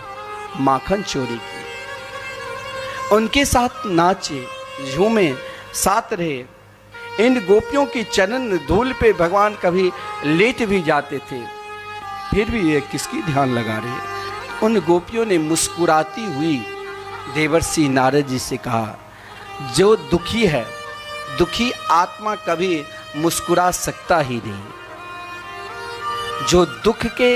माखन चोरी किए, उनके साथ नाचे झूमे, साथ रहे। इन गोपियों की चरण धूल पे भगवान कभी लेट भी जाते थे, फिर भी ये किसकी ध्यान लगा रहे। उन गोपियों ने मुस्कुराती हुई देवर्षि नारद जी से कहा, जो दुखी है, दुखी आत्मा कभी मुस्कुरा सकता ही नहीं। जो दुख के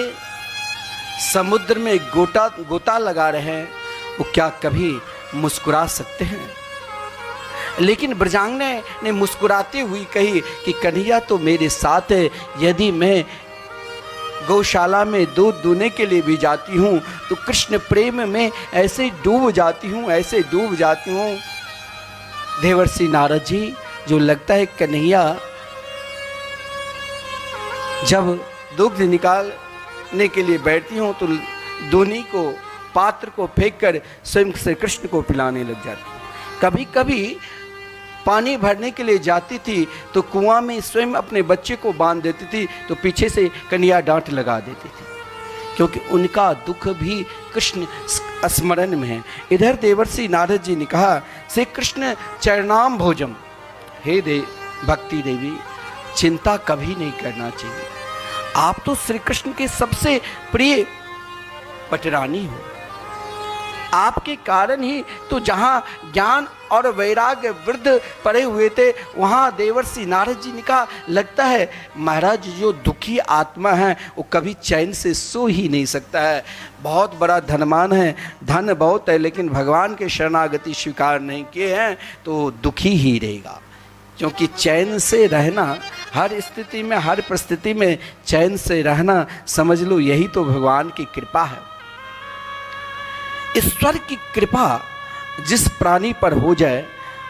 समुद्र में गोता लगा रहे हैं वो क्या कभी मुस्कुरा सकते हैं। लेकिन ब्रजांगना ने मुस्कुराते हुई कही कि कन्हैया तो मेरे साथ है, यदि मैं गौशाला में दूध दूने के लिए भी जाती हूँ तो कृष्ण प्रेम में ऐसे डूब जाती हूँ, ऐसे डूब जाती हूँ। देवर्षि नारद जी, जो लगता है कन्हैया जब दुग्ध निकालने के लिए बैठती हूँ तो दूनी को, पात्र को फेंककर स्वयं श्री कृष्ण को पिलाने लग जाती। कभी कभी पानी भरने के लिए जाती थी तो कुआं में स्वयं अपने बच्चे को बांध देती थी, तो पीछे से कन्हैया डांट लगा देती थी, क्योंकि उनका दुख भी कृष्ण स्मरण में है। इधर देवर्षि नारद जी ने कहा, श्री कृष्ण चरणाम भोजम, हे भक्ति देवी, चिंता कभी नहीं करना चाहिए। आप तो श्री कृष्ण के सबसे प्रिय पटरानी हो। आपके कारण ही तो जहाँ ज्ञान और वैराग्य वृद्ध पड़े हुए थे, वहाँ देवर्षि नारद जी ने कहा, लगता है महाराज जो दुखी आत्मा है वो कभी चैन से सो ही नहीं सकता है। बहुत बड़ा धनवान है, धन बहुत है, लेकिन भगवान के शरणागति स्वीकार नहीं किए हैं तो दुखी ही रहेगा। क्योंकि चैन से रहना, हर स्थिति में, हर परिस्थिति में चैन से रहना, समझ लो यही तो भगवान की कृपा है। ईश्वर की कृपा जिस प्राणी पर हो जाए,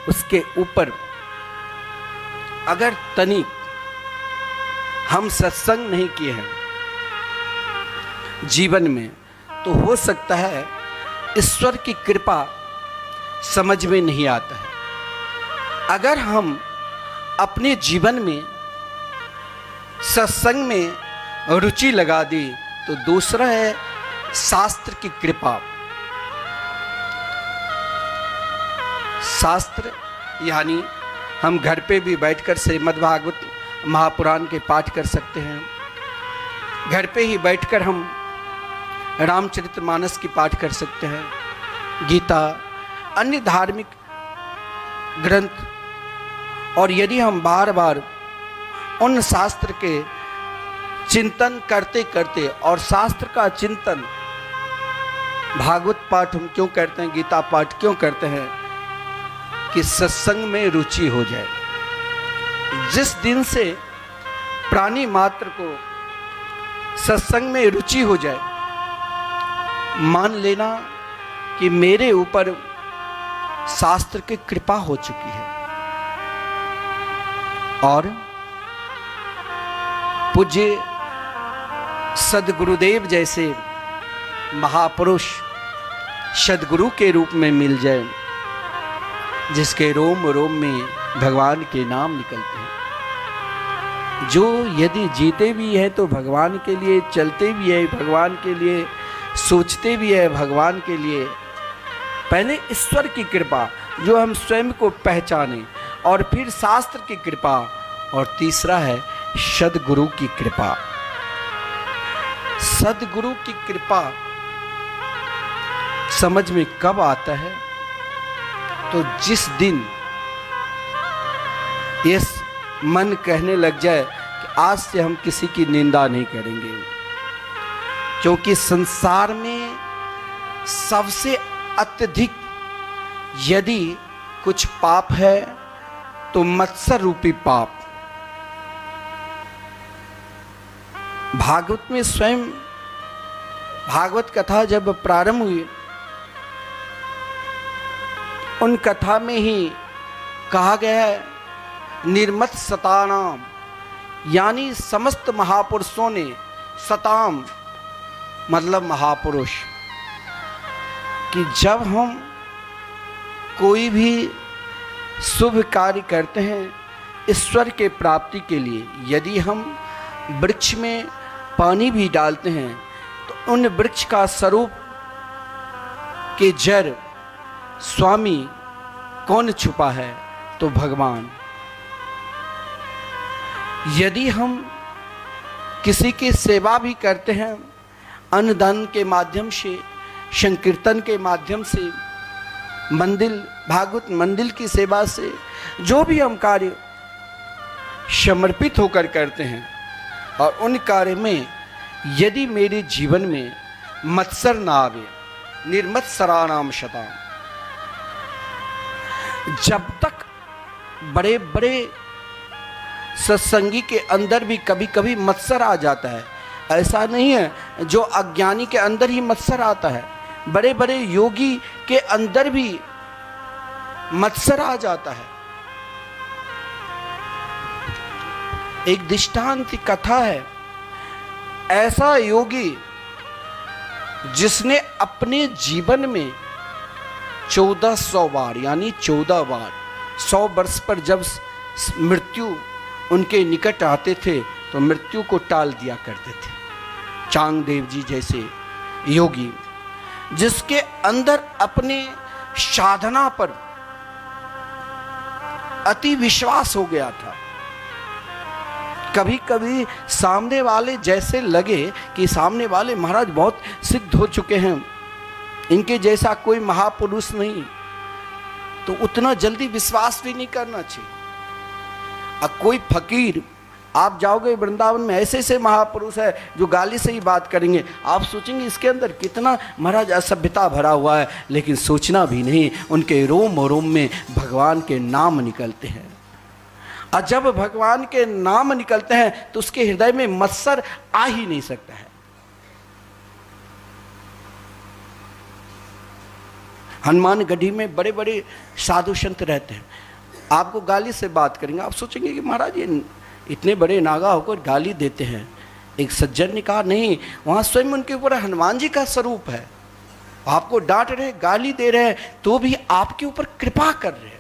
उसके ऊपर अगर तनिक हम सत्संग नहीं किए हैं जीवन में, तो हो सकता है ईश्वर की कृपा समझ में नहीं आता है। अगर हम अपने जीवन में सत्संग में रुचि लगा दी, तो दूसरा है शास्त्र की कृपा। शास्त्र यानी हम घर पे भी बैठकर श्रीमद् भागवत महापुराण के पाठ कर सकते हैं। घर पे ही बैठकर हम रामचरितमानस की पाठ कर सकते हैं, गीता, अन्य धार्मिक ग्रंथ। और यदि हम बार बार उन शास्त्र के चिंतन करते करते, और शास्त्र का चिंतन, भागवत पाठ हम क्यों करते हैं, गीता पाठ क्यों करते हैं, कि सत्संग में रुचि हो जाए। जिस दिन से प्राणी मात्र को सत्संग में रुचि हो जाए, मान लेना कि मेरे ऊपर शास्त्र की कृपा हो चुकी है। और पूज्य सद्गुरुदेव जैसे महापुरुष सद्गुरु के रूप में मिल जाए, जिसके रोम रोम में भगवान के नाम निकलते हैं, जो यदि जीते भी है तो भगवान के लिए, चलते भी है भगवान के लिए, सोचते भी है भगवान के लिए। पहले ईश्वर की कृपा जो हम स्वयं को पहचाने, और फिर शास्त्र की कृपा, और तीसरा है सद्गुरु की कृपा। सद्गुरु की कृपा समझ में कब आता है, तो जिस दिन ये मन कहने लग जाए कि आज से हम किसी की निंदा नहीं करेंगे। क्योंकि संसार में सबसे अत्यधिक यदि कुछ पाप है तो मत्सर रूपी पाप। भागवत में स्वयं भागवत कथा जब प्रारंभ हुई, उन कथा में ही कहा गया है निर्मत सतानाम, यानी समस्त महापुरुषों ने, सताम मतलब महापुरुष, कि जब हम कोई भी शुभ कार्य करते हैं ईश्वर के प्राप्ति के लिए, यदि हम वृक्ष में पानी भी डालते हैं तो उन वृक्ष का स्वरूप के जड़ स्वामी कौन छुपा है, तो भगवान। यदि हम किसी की सेवा भी करते हैं अन्नदान के माध्यम से, संकीर्तन के माध्यम से, मंदिर भागवत मंदिर की सेवा से, जो भी हम कार्य समर्पित होकर करते हैं, और उन कार्य में यदि मेरे जीवन में मत्सर ना आवे, निर्मत्सराणाम शताम, जब तक बड़े बड़े सत्संगी के अंदर भी कभी कभी मत्सर आ जाता है, ऐसा नहीं है जो अज्ञानी के अंदर ही मत्सर आता है, बड़े बड़े योगी के अंदर भी मत्सर आ जाता है। एक दृष्टांत कथा है, ऐसा योगी जिसने अपने जीवन में 1400 बार, यानी 14 बार, 100 वर्ष पर जब मृत्यु उनके निकट आते थे तो मृत्यु को टाल दिया करते थे। चांगदेव जी जैसे योगी, जिसके अंदर अपने साधना पर अति विश्वास हो गया था। कभी कभी सामने वाले जैसे लगे कि सामने वाले महाराज बहुत सिद्ध हो चुके हैं, इनके जैसा कोई महापुरुष नहीं, तो उतना जल्दी विश्वास भी नहीं करना चाहिए। अब कोई फकीर, आप जाओगे वृंदावन में, ऐसे ऐसे महापुरुष है जो गाली से ही बात करेंगे, आप सोचेंगे इसके अंदर कितना महाराज असभ्यता भरा हुआ है, लेकिन सोचना भी नहीं, उनके रोम रोम में भगवान के नाम निकलते हैं। और जब भगवान के नाम निकलते हैं तो उसके हृदय में मत्सर आ ही नहीं सकता है। हनुमानगढ़ी में बड़े बड़े साधु संत रहते हैं, आपको गाली से बात करेंगे, आप सोचेंगे कि महाराज ये इतने बड़े नागा होकर गाली देते हैं। एक सज्जन ने कहा नहीं, वहाँ स्वयं उनके ऊपर हनुमान जी का स्वरूप है, आपको डांट रहे, गाली दे रहे हैं, तो भी आपके ऊपर कृपा कर रहे हैं।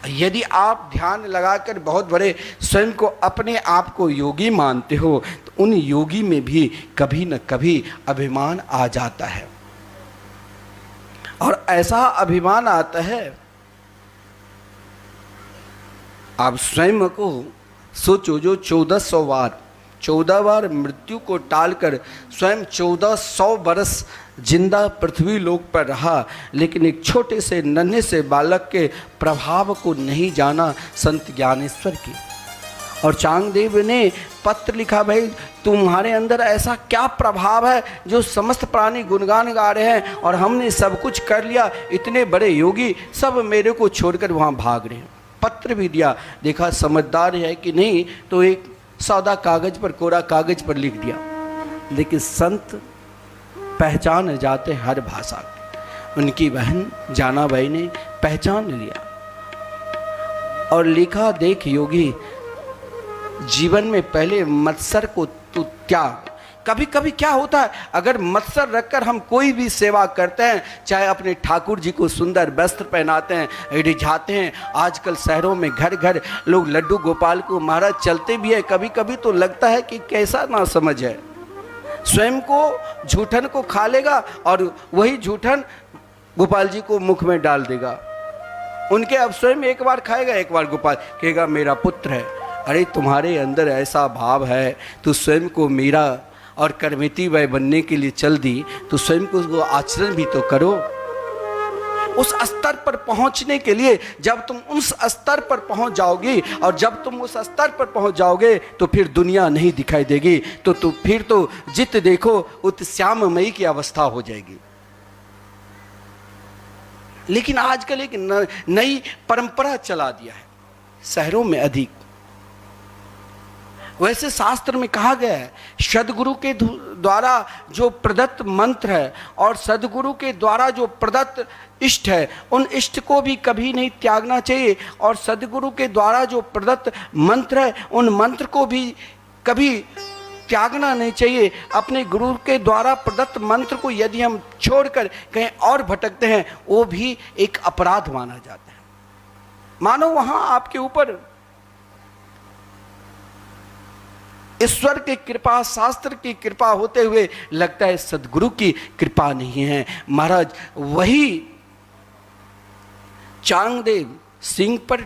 यदि आप ध्यान लगाकर बहुत बड़े स्वयं को अपने आप को योगी मानते हो तो उन योगी में भी कभी न कभी अभिमान आ जाता है। और ऐसा अभिमान आता है, आप स्वयं को सोचो, जो 1400 बार मृत्यु को टालकर स्वयं 1400 बरस जिंदा पृथ्वी लोक पर रहा, लेकिन एक छोटे से नन्हे से बालक के प्रभाव को नहीं जाना संत ज्ञानेश्वर की। और चांगदेव ने पत्र लिखा, भाई तुम्हारे अंदर ऐसा क्या प्रभाव है जो समस्त प्राणी गुणगान गा रहे हैं और हमने सब कुछ कर लिया, इतने बड़े योगी सब मेरे को छोड़कर वहाँ भाग रहे हैं। पत्र भी दिया, देखा समझदार है कि नहीं, तो एक सौदा कागज पर, कोरा कागज पर लिख दिया। लेकिन संत पहचान जाते हर भाषा। उनकी बहन जानाबाई ने पहचान लिया और लिखा, देख योगी, जीवन में पहले मत्सर को तू त्याग। कभी कभी क्या होता है, अगर मत्सर रखकर हम कोई भी सेवा करते हैं, चाहे अपने ठाकुर जी को सुंदर वस्त्र पहनाते हैं, रिझाते हैं, आजकल शहरों में घर घर लोग लड्डू गोपाल को महाराज चलते भी है, कभी कभी तो लगता है कि कैसा ना समझ है, स्वयं को झूठन को खा लेगा और वही झूठन गोपाल जी को मुख में डाल देगा। उनके अब स्वयं एक बार खाएगा, एक बार गोपाल कहेगा मेरा पुत्र है। अरे तुम्हारे अंदर ऐसा भाव है, तू स्वयं को मीरा और करमेती बाई बनने के लिए चल दी, तो स्वयं को वो आचरण भी तो करो। उस स्तर पर पहुंचने के लिए जब तुम उस स्तर पर पहुंच जाओगी, और जब तुम उस स्तर पर पहुंच जाओगे तो फिर दुनिया नहीं दिखाई देगी, तो फिर तो जित देखो उत श्याममयी की अवस्था हो जाएगी। लेकिन आजकल एक नई परंपरा चला दिया है शहरों में अधिक। वैसे शास्त्र में कहा गया है, सदगुरु के द्वारा जो प्रदत्त मंत्र है और सदगुरु के द्वारा जो प्रदत्त इष्ट है, उन इष्ट को भी कभी नहीं त्यागना चाहिए। और सदगुरु के द्वारा जो प्रदत्त मंत्र है, उन मंत्र को भी कभी त्यागना नहीं चाहिए। अपने गुरु के द्वारा प्रदत्त मंत्र को यदि हम छोड़कर कहीं और भटकते हैं, वो भी एक अपराध माना जाता है। मानो वहां आपके ऊपर ईश्वर की कृपा, शास्त्र की कृपा होते हुए लगता है सदगुरु की कृपा नहीं है। महाराज वही चांगदेव सिंह पर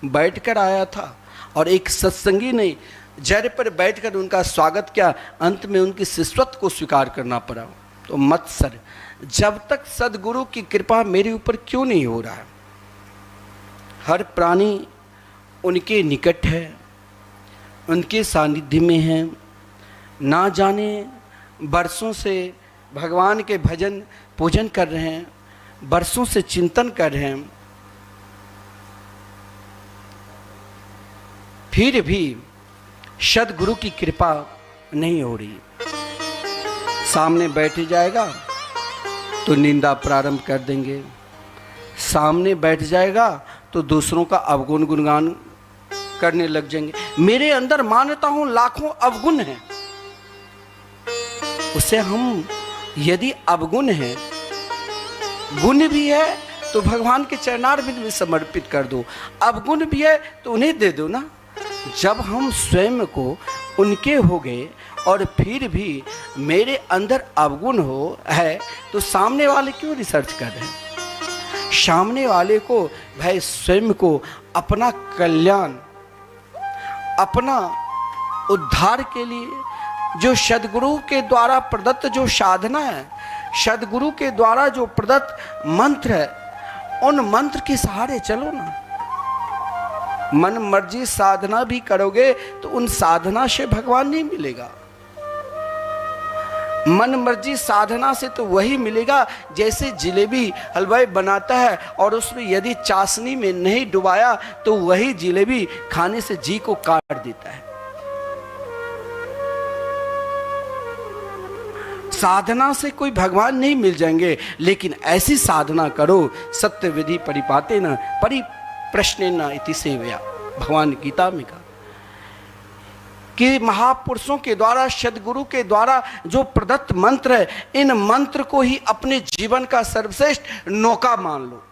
बैठकर आया था और एक सत्संगी ने जर पर बैठकर उनका स्वागत किया, अंत में उनकी शिष्यत्व को स्वीकार करना पड़ा। तो मत्सर, जब तक सदगुरु की कृपा मेरे ऊपर क्यों नहीं हो रहा है? हर प्राणी उनके निकट है, उनके सानिध्य में है, ना जाने बरसों से भगवान के भजन पूजन कर रहे हैं, बरसों से चिंतन कर रहे हैं, फिर भी सद्गुरु की कृपा नहीं हो रही। सामने बैठ जाएगा तो निंदा प्रारंभ कर देंगे, सामने बैठ जाएगा तो दूसरों का अवगुण गुणगान करने लग जाएंगे। मेरे अंदर मानता हूं लाखों अवगुण हैं, उसे हम यदि अवगुण है, गुण भी है तो भगवान के चरणारविंद में समर्पित कर दो, अवगुण भी है तो उन्हें दे दो ना। जब हम स्वयं को उनके हो गए और फिर भी मेरे अंदर अवगुण हो है, तो सामने वाले क्यों रिसर्च कर रहे हैं? सामने वाले को भाई स्वयं को अपना कल्याण, अपना उद्धार के लिए जो सद्गुरु के द्वारा प्रदत्त जो साधना है, सद्गुरु के द्वारा जो प्रदत्त मंत्र है, उन मंत्र के सहारे चलो ना। मन मर्जी साधना भी करोगे तो उन साधना से भगवान नहीं मिलेगा। मन मर्जी साधना से तो वही मिलेगा जैसे जिलेबी हलवाई बनाता है और उसमें यदि चाशनी में नहीं डुबाया तो वही जिलेबी खाने से जी को काट देता है। साधना से कोई भगवान नहीं मिल जाएंगे, लेकिन ऐसी साधना करो, सत्य विधि परिपाते न परिप्रश्ने न इति सेवया। भगवान गीता में कहा कि महापुरुषों के द्वारा, सद्गुरु के द्वारा जो प्रदत्त मंत्र है, इन मंत्र को ही अपने जीवन का सर्वश्रेष्ठ नौका मान लो।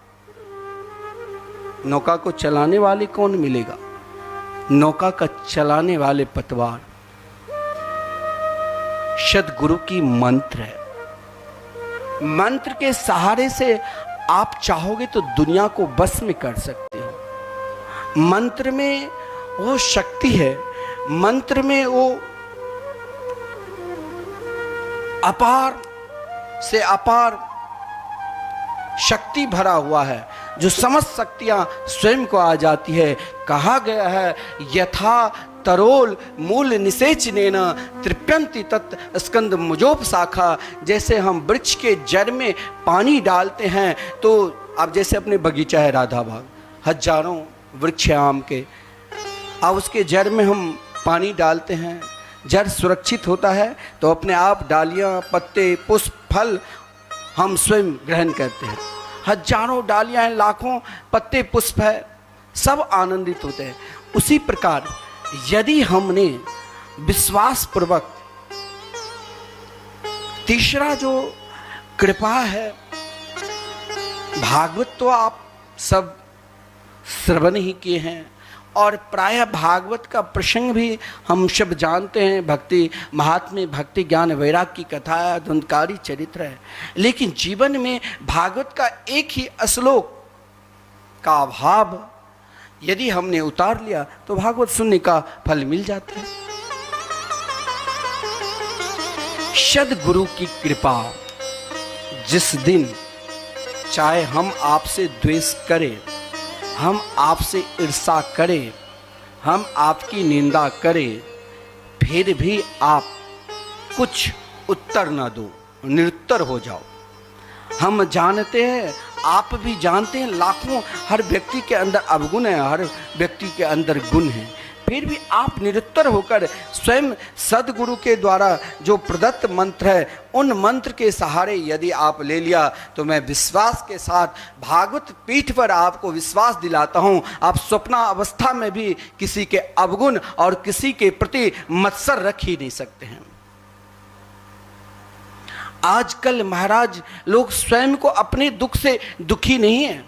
नौका को चलाने वाले कौन मिलेगा? नौका का चलाने वाले पतवार सद्गुरु की मंत्र है। मंत्र के सहारे से आप चाहोगे तो दुनिया को बस में कर सकते हो। मंत्र में वो शक्ति है, मंत्र में वो अपार से अपार शक्ति भरा हुआ है, जो समस्त शक्तियां स्वयं को आ जाती है। कहा गया है यथा तरोल मूल निषेचनेन तृप्यन्ति तत् स्कंद मुजोप शाखा। जैसे हम वृक्ष के जड़ में पानी डालते हैं, तो अब जैसे अपने बगीचा है राधा बाग, हजारों वृक्ष है आम के, अब उसके जड़ में हम पानी डालते हैं, जड़ सुरक्षित होता है तो अपने आप डालियां, पत्ते, पुष्प, फल हम स्वयं ग्रहण करते हैं। हजारों डालियां हैं, लाखों पत्ते पुष्प है, सब आनंदित होते हैं। उसी प्रकार यदि हमने विश्वास पूर्वक, तीसरा जो कृपा है, भागवत तो आप सब श्रवण ही किए हैं और प्रायः भागवत का प्रसंग भी हम सब जानते हैं। भक्ति महात्म्य, भक्ति ज्ञान वैराग की कथा है, धुंधकारी चरित्र है। लेकिन जीवन में भागवत का एक ही श्लोक का अभाव यदि हमने उतार लिया तो भागवत सुनने का फल मिल जाता है। सद्गुरु की कृपा, जिस दिन चाहे हम आपसे द्वेष करें, हम आपसे ईर्षा करें, हम आपकी निंदा करें, फिर भी आप कुछ उत्तर ना दो, निरुत्तर हो जाओ। हम जानते हैं, आप भी जानते हैं, लाखों हर व्यक्ति के अंदर अवगुण है, हर व्यक्ति के अंदर गुण है, फिर भी आप निरुत्तर होकर स्वयं सद्गुरु के द्वारा जो प्रदत्त मंत्र है, उन मंत्र के सहारे यदि आप ले लिया तो मैं विश्वास के साथ भागवत पीठ पर आपको विश्वास दिलाता हूँ, आप स्वप्ना अवस्था में भी किसी के अवगुण और किसी के प्रति मत्सर रख ही नहीं सकते हैं। आजकल महाराज लोग स्वयं को अपने दुख से दुखी नहीं है।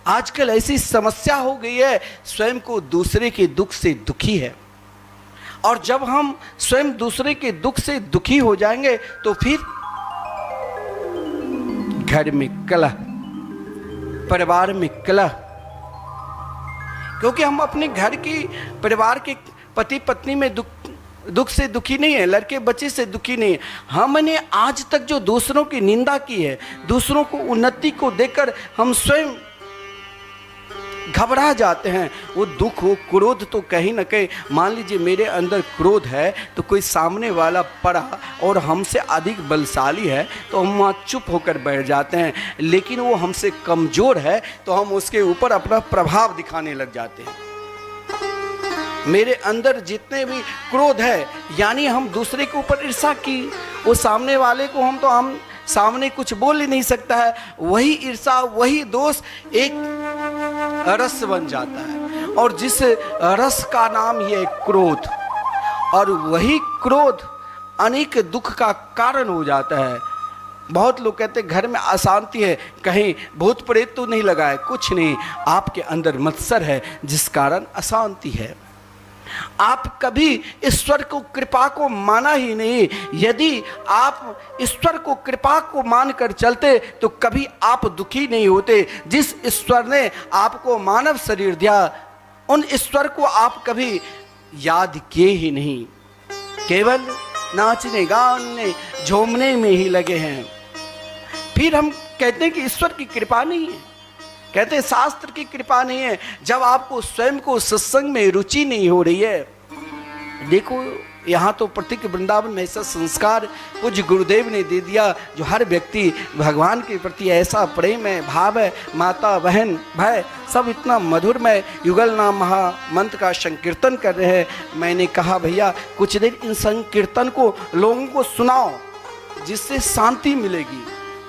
आजकल ऐसी समस्या हो गई है, स्वयं को दूसरे के दुख से दुखी है। और जब हम स्वयं दूसरे के दुख से दुखी हो जाएंगे तो फिर घर में कलह, परिवार में कलह, क्योंकि हम अपने घर की, परिवार के पति पत्नी में दुख से दुखी नहीं है, लड़के बच्चे से दुखी नहीं है। हमने आज तक जो दूसरों की निंदा की है, दूसरों को उन्नति को देखकर हम स्वयं घबरा जाते हैं। वो दुख हो, क्रोध तो कहीं ना कहीं, मान लीजिए मेरे अंदर क्रोध है तो कोई सामने वाला पड़ा और हमसे अधिक बलशाली है तो हम वहाँ चुप होकर बैठ जाते हैं, लेकिन वो हमसे कमज़ोर है तो हम उसके ऊपर अपना प्रभाव दिखाने लग जाते हैं। मेरे अंदर जितने भी क्रोध है, यानी हम दूसरे के ऊपर ईर्ष्या की, वो सामने वाले को हम सामने कुछ बोल ही नहीं सकता है, वही ईर्ष्या, वही दोष एक रस बन जाता है, और जिस रस का नाम ही है क्रोध, और वही क्रोध अनेक दुख का कारण हो जाता है। बहुत लोग कहते हैं घर में अशांति है, कहीं भूत प्रेत तो नहीं लगा है, कुछ नहीं, आपके अंदर मत्सर है जिस कारण अशांति है। आप कभी ईश्वर को, कृपा को माना ही नहीं। यदि आप ईश्वर को, कृपा को मानकर चलते तो कभी आप दुखी नहीं होते। जिस ईश्वर ने आपको मानव शरीर दिया, उन ईश्वर को आप कभी याद किए ही नहीं, केवल नाचने गाने झूमने में ही लगे हैं। फिर हम कहते हैं कि ईश्वर की कृपा नहीं है, कहते हैं शास्त्र की कृपा नहीं है, जब आपको स्वयं को सत्संग में रुचि नहीं हो रही है। देखो यहाँ तो प्रत्येक वृंदावन में ऐसा संस्कार पूज्य गुरुदेव ने दे दिया, जो हर व्यक्ति भगवान के प्रति ऐसा प्रेम है, भाव है, माता बहन भाई सब इतना मधुरमय युगल नाम महामंत्र का संकीर्तन कर रहे हैं। मैंने कहा भैया कुछ देर इन संकीर्तन को लोगों को सुनाओ, जिससे शांति मिलेगी।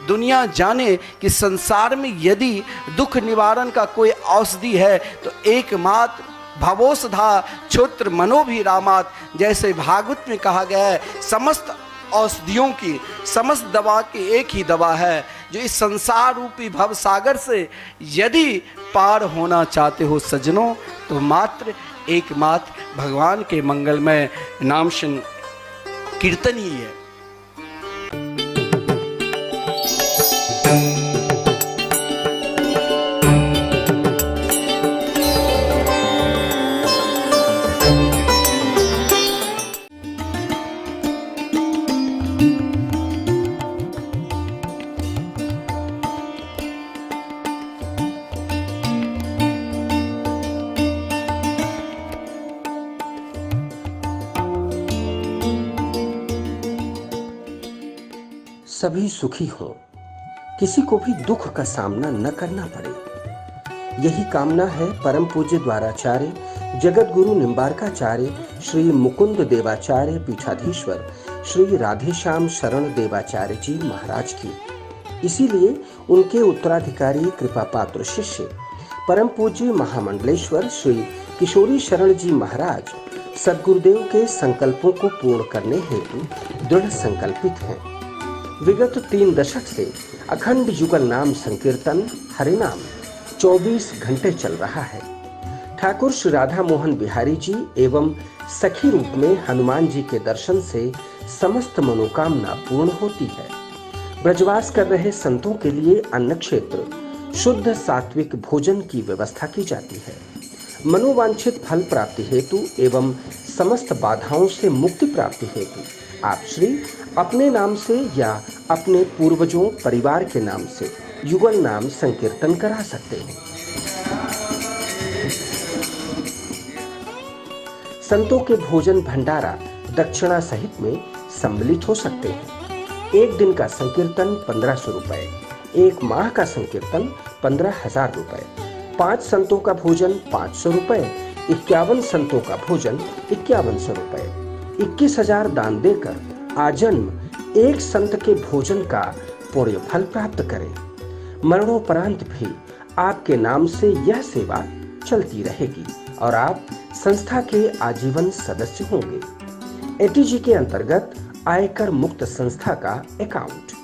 दुनिया जाने कि संसार में यदि दुख निवारण का कोई औषधि है तो एकमात्र भवोषधा क्षोत्र मनोभिरामात, जैसे भागवत में कहा गया है, समस्त औषधियों की, समस्त दवा की एक ही दवा है, जो इस संसार रूपी भव सागर से यदि पार होना चाहते हो सज्जनों, तो मात्र एकमात्र भगवान के मंगलमय नाम कीर्तन ही है। सभी सुखी हों, किसी को भी दुख का सामना न करना पड़े, यही कामना है परम पूज्य द्वाराचार्य जगत गुरु निम्बारकाचार्य श्री मुकुंद देवाचार्य पीठाधीश्वर श्री राधेश्याम शरण देवाचार्य जी महाराज की। इसीलिए उनके उत्तराधिकारी कृपा पात्र शिष्य परम पूज्य महामंडलेश्वर श्री किशोरी शरण जी महाराज सद्गुरुदेव के संकल्पों को पूर्ण करने हेतु दृढ़ संकल्पित हैं। विगत 3 दशक से अखंड युगल नाम संकीर्तन हरिनाम 24 घंटे चल रहा है। ठाकुर श्री राधा मोहन बिहारी जी एवं सखी रूप में हनुमान जी के दर्शन से समस्त मनोकामना पूर्ण होती है। ब्रजवास कर रहे संतों के लिए अन्न क्षेत्र शुद्ध सात्विक भोजन की व्यवस्था की जाती है। मनोवांछित फल प्राप्ति हेतु एवं समस्त बाधाओं से मुक्ति प्राप्ति हेतु आप श्री अपने नाम से या अपने पूर्वजों परिवार के नाम से युगल नाम संकीर्तन करा सकते हैं। संतों के भोजन भंडारा दक्षिणा सहित में सम्मिलित हो सकते हैं। एक दिन का संकीर्तन 1500 रुपए, एक माह का संकीर्तन 15,000 रुपए, 5 संतों का भोजन 500 रुपए, 51 संतों का भोजन 5100 रुपए, 21,000 दान देकर आजन्म एक संत के भोजन का पुण्य फल प्राप्त करें। मरणोपरांत भी आपके नाम से यह सेवा चलती रहेगी और आप संस्था के आजीवन सदस्य होंगे। एटीजी के अंतर्गत आयकर मुक्त संस्था का अकाउंट।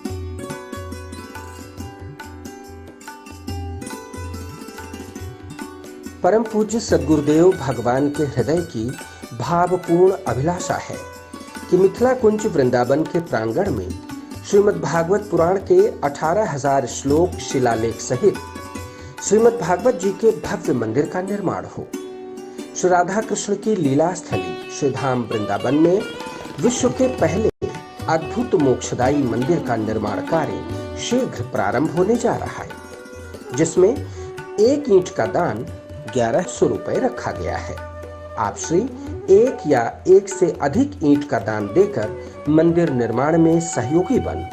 परम पूज्य सद्गुरुदेव भगवान के हृदय की भावपूर्ण अभिलाषा है कि मिथिला कुंज वृंदावन के प्रांगण में श्रीमद् भागवत पुराण के 18,000 श्लोक शिलालेख सहित श्रीमद् भागवत जी के भव्य मंदिर का निर्माण हो। श्री राधा कृष्ण की लीला स्थली श्री धाम वृंदावन में विश्व के पहले अद्भुत मोक्षदायी मंदिर का निर्माण कार्य शीघ्र प्रारंभ होने जा रहा है, जिसमें एक ईंट का दान 1100 रुपए रखा गया है। आप श्री एक या एक से अधिक ईंट का दान देकर मंदिर निर्माण में सहयोगी बन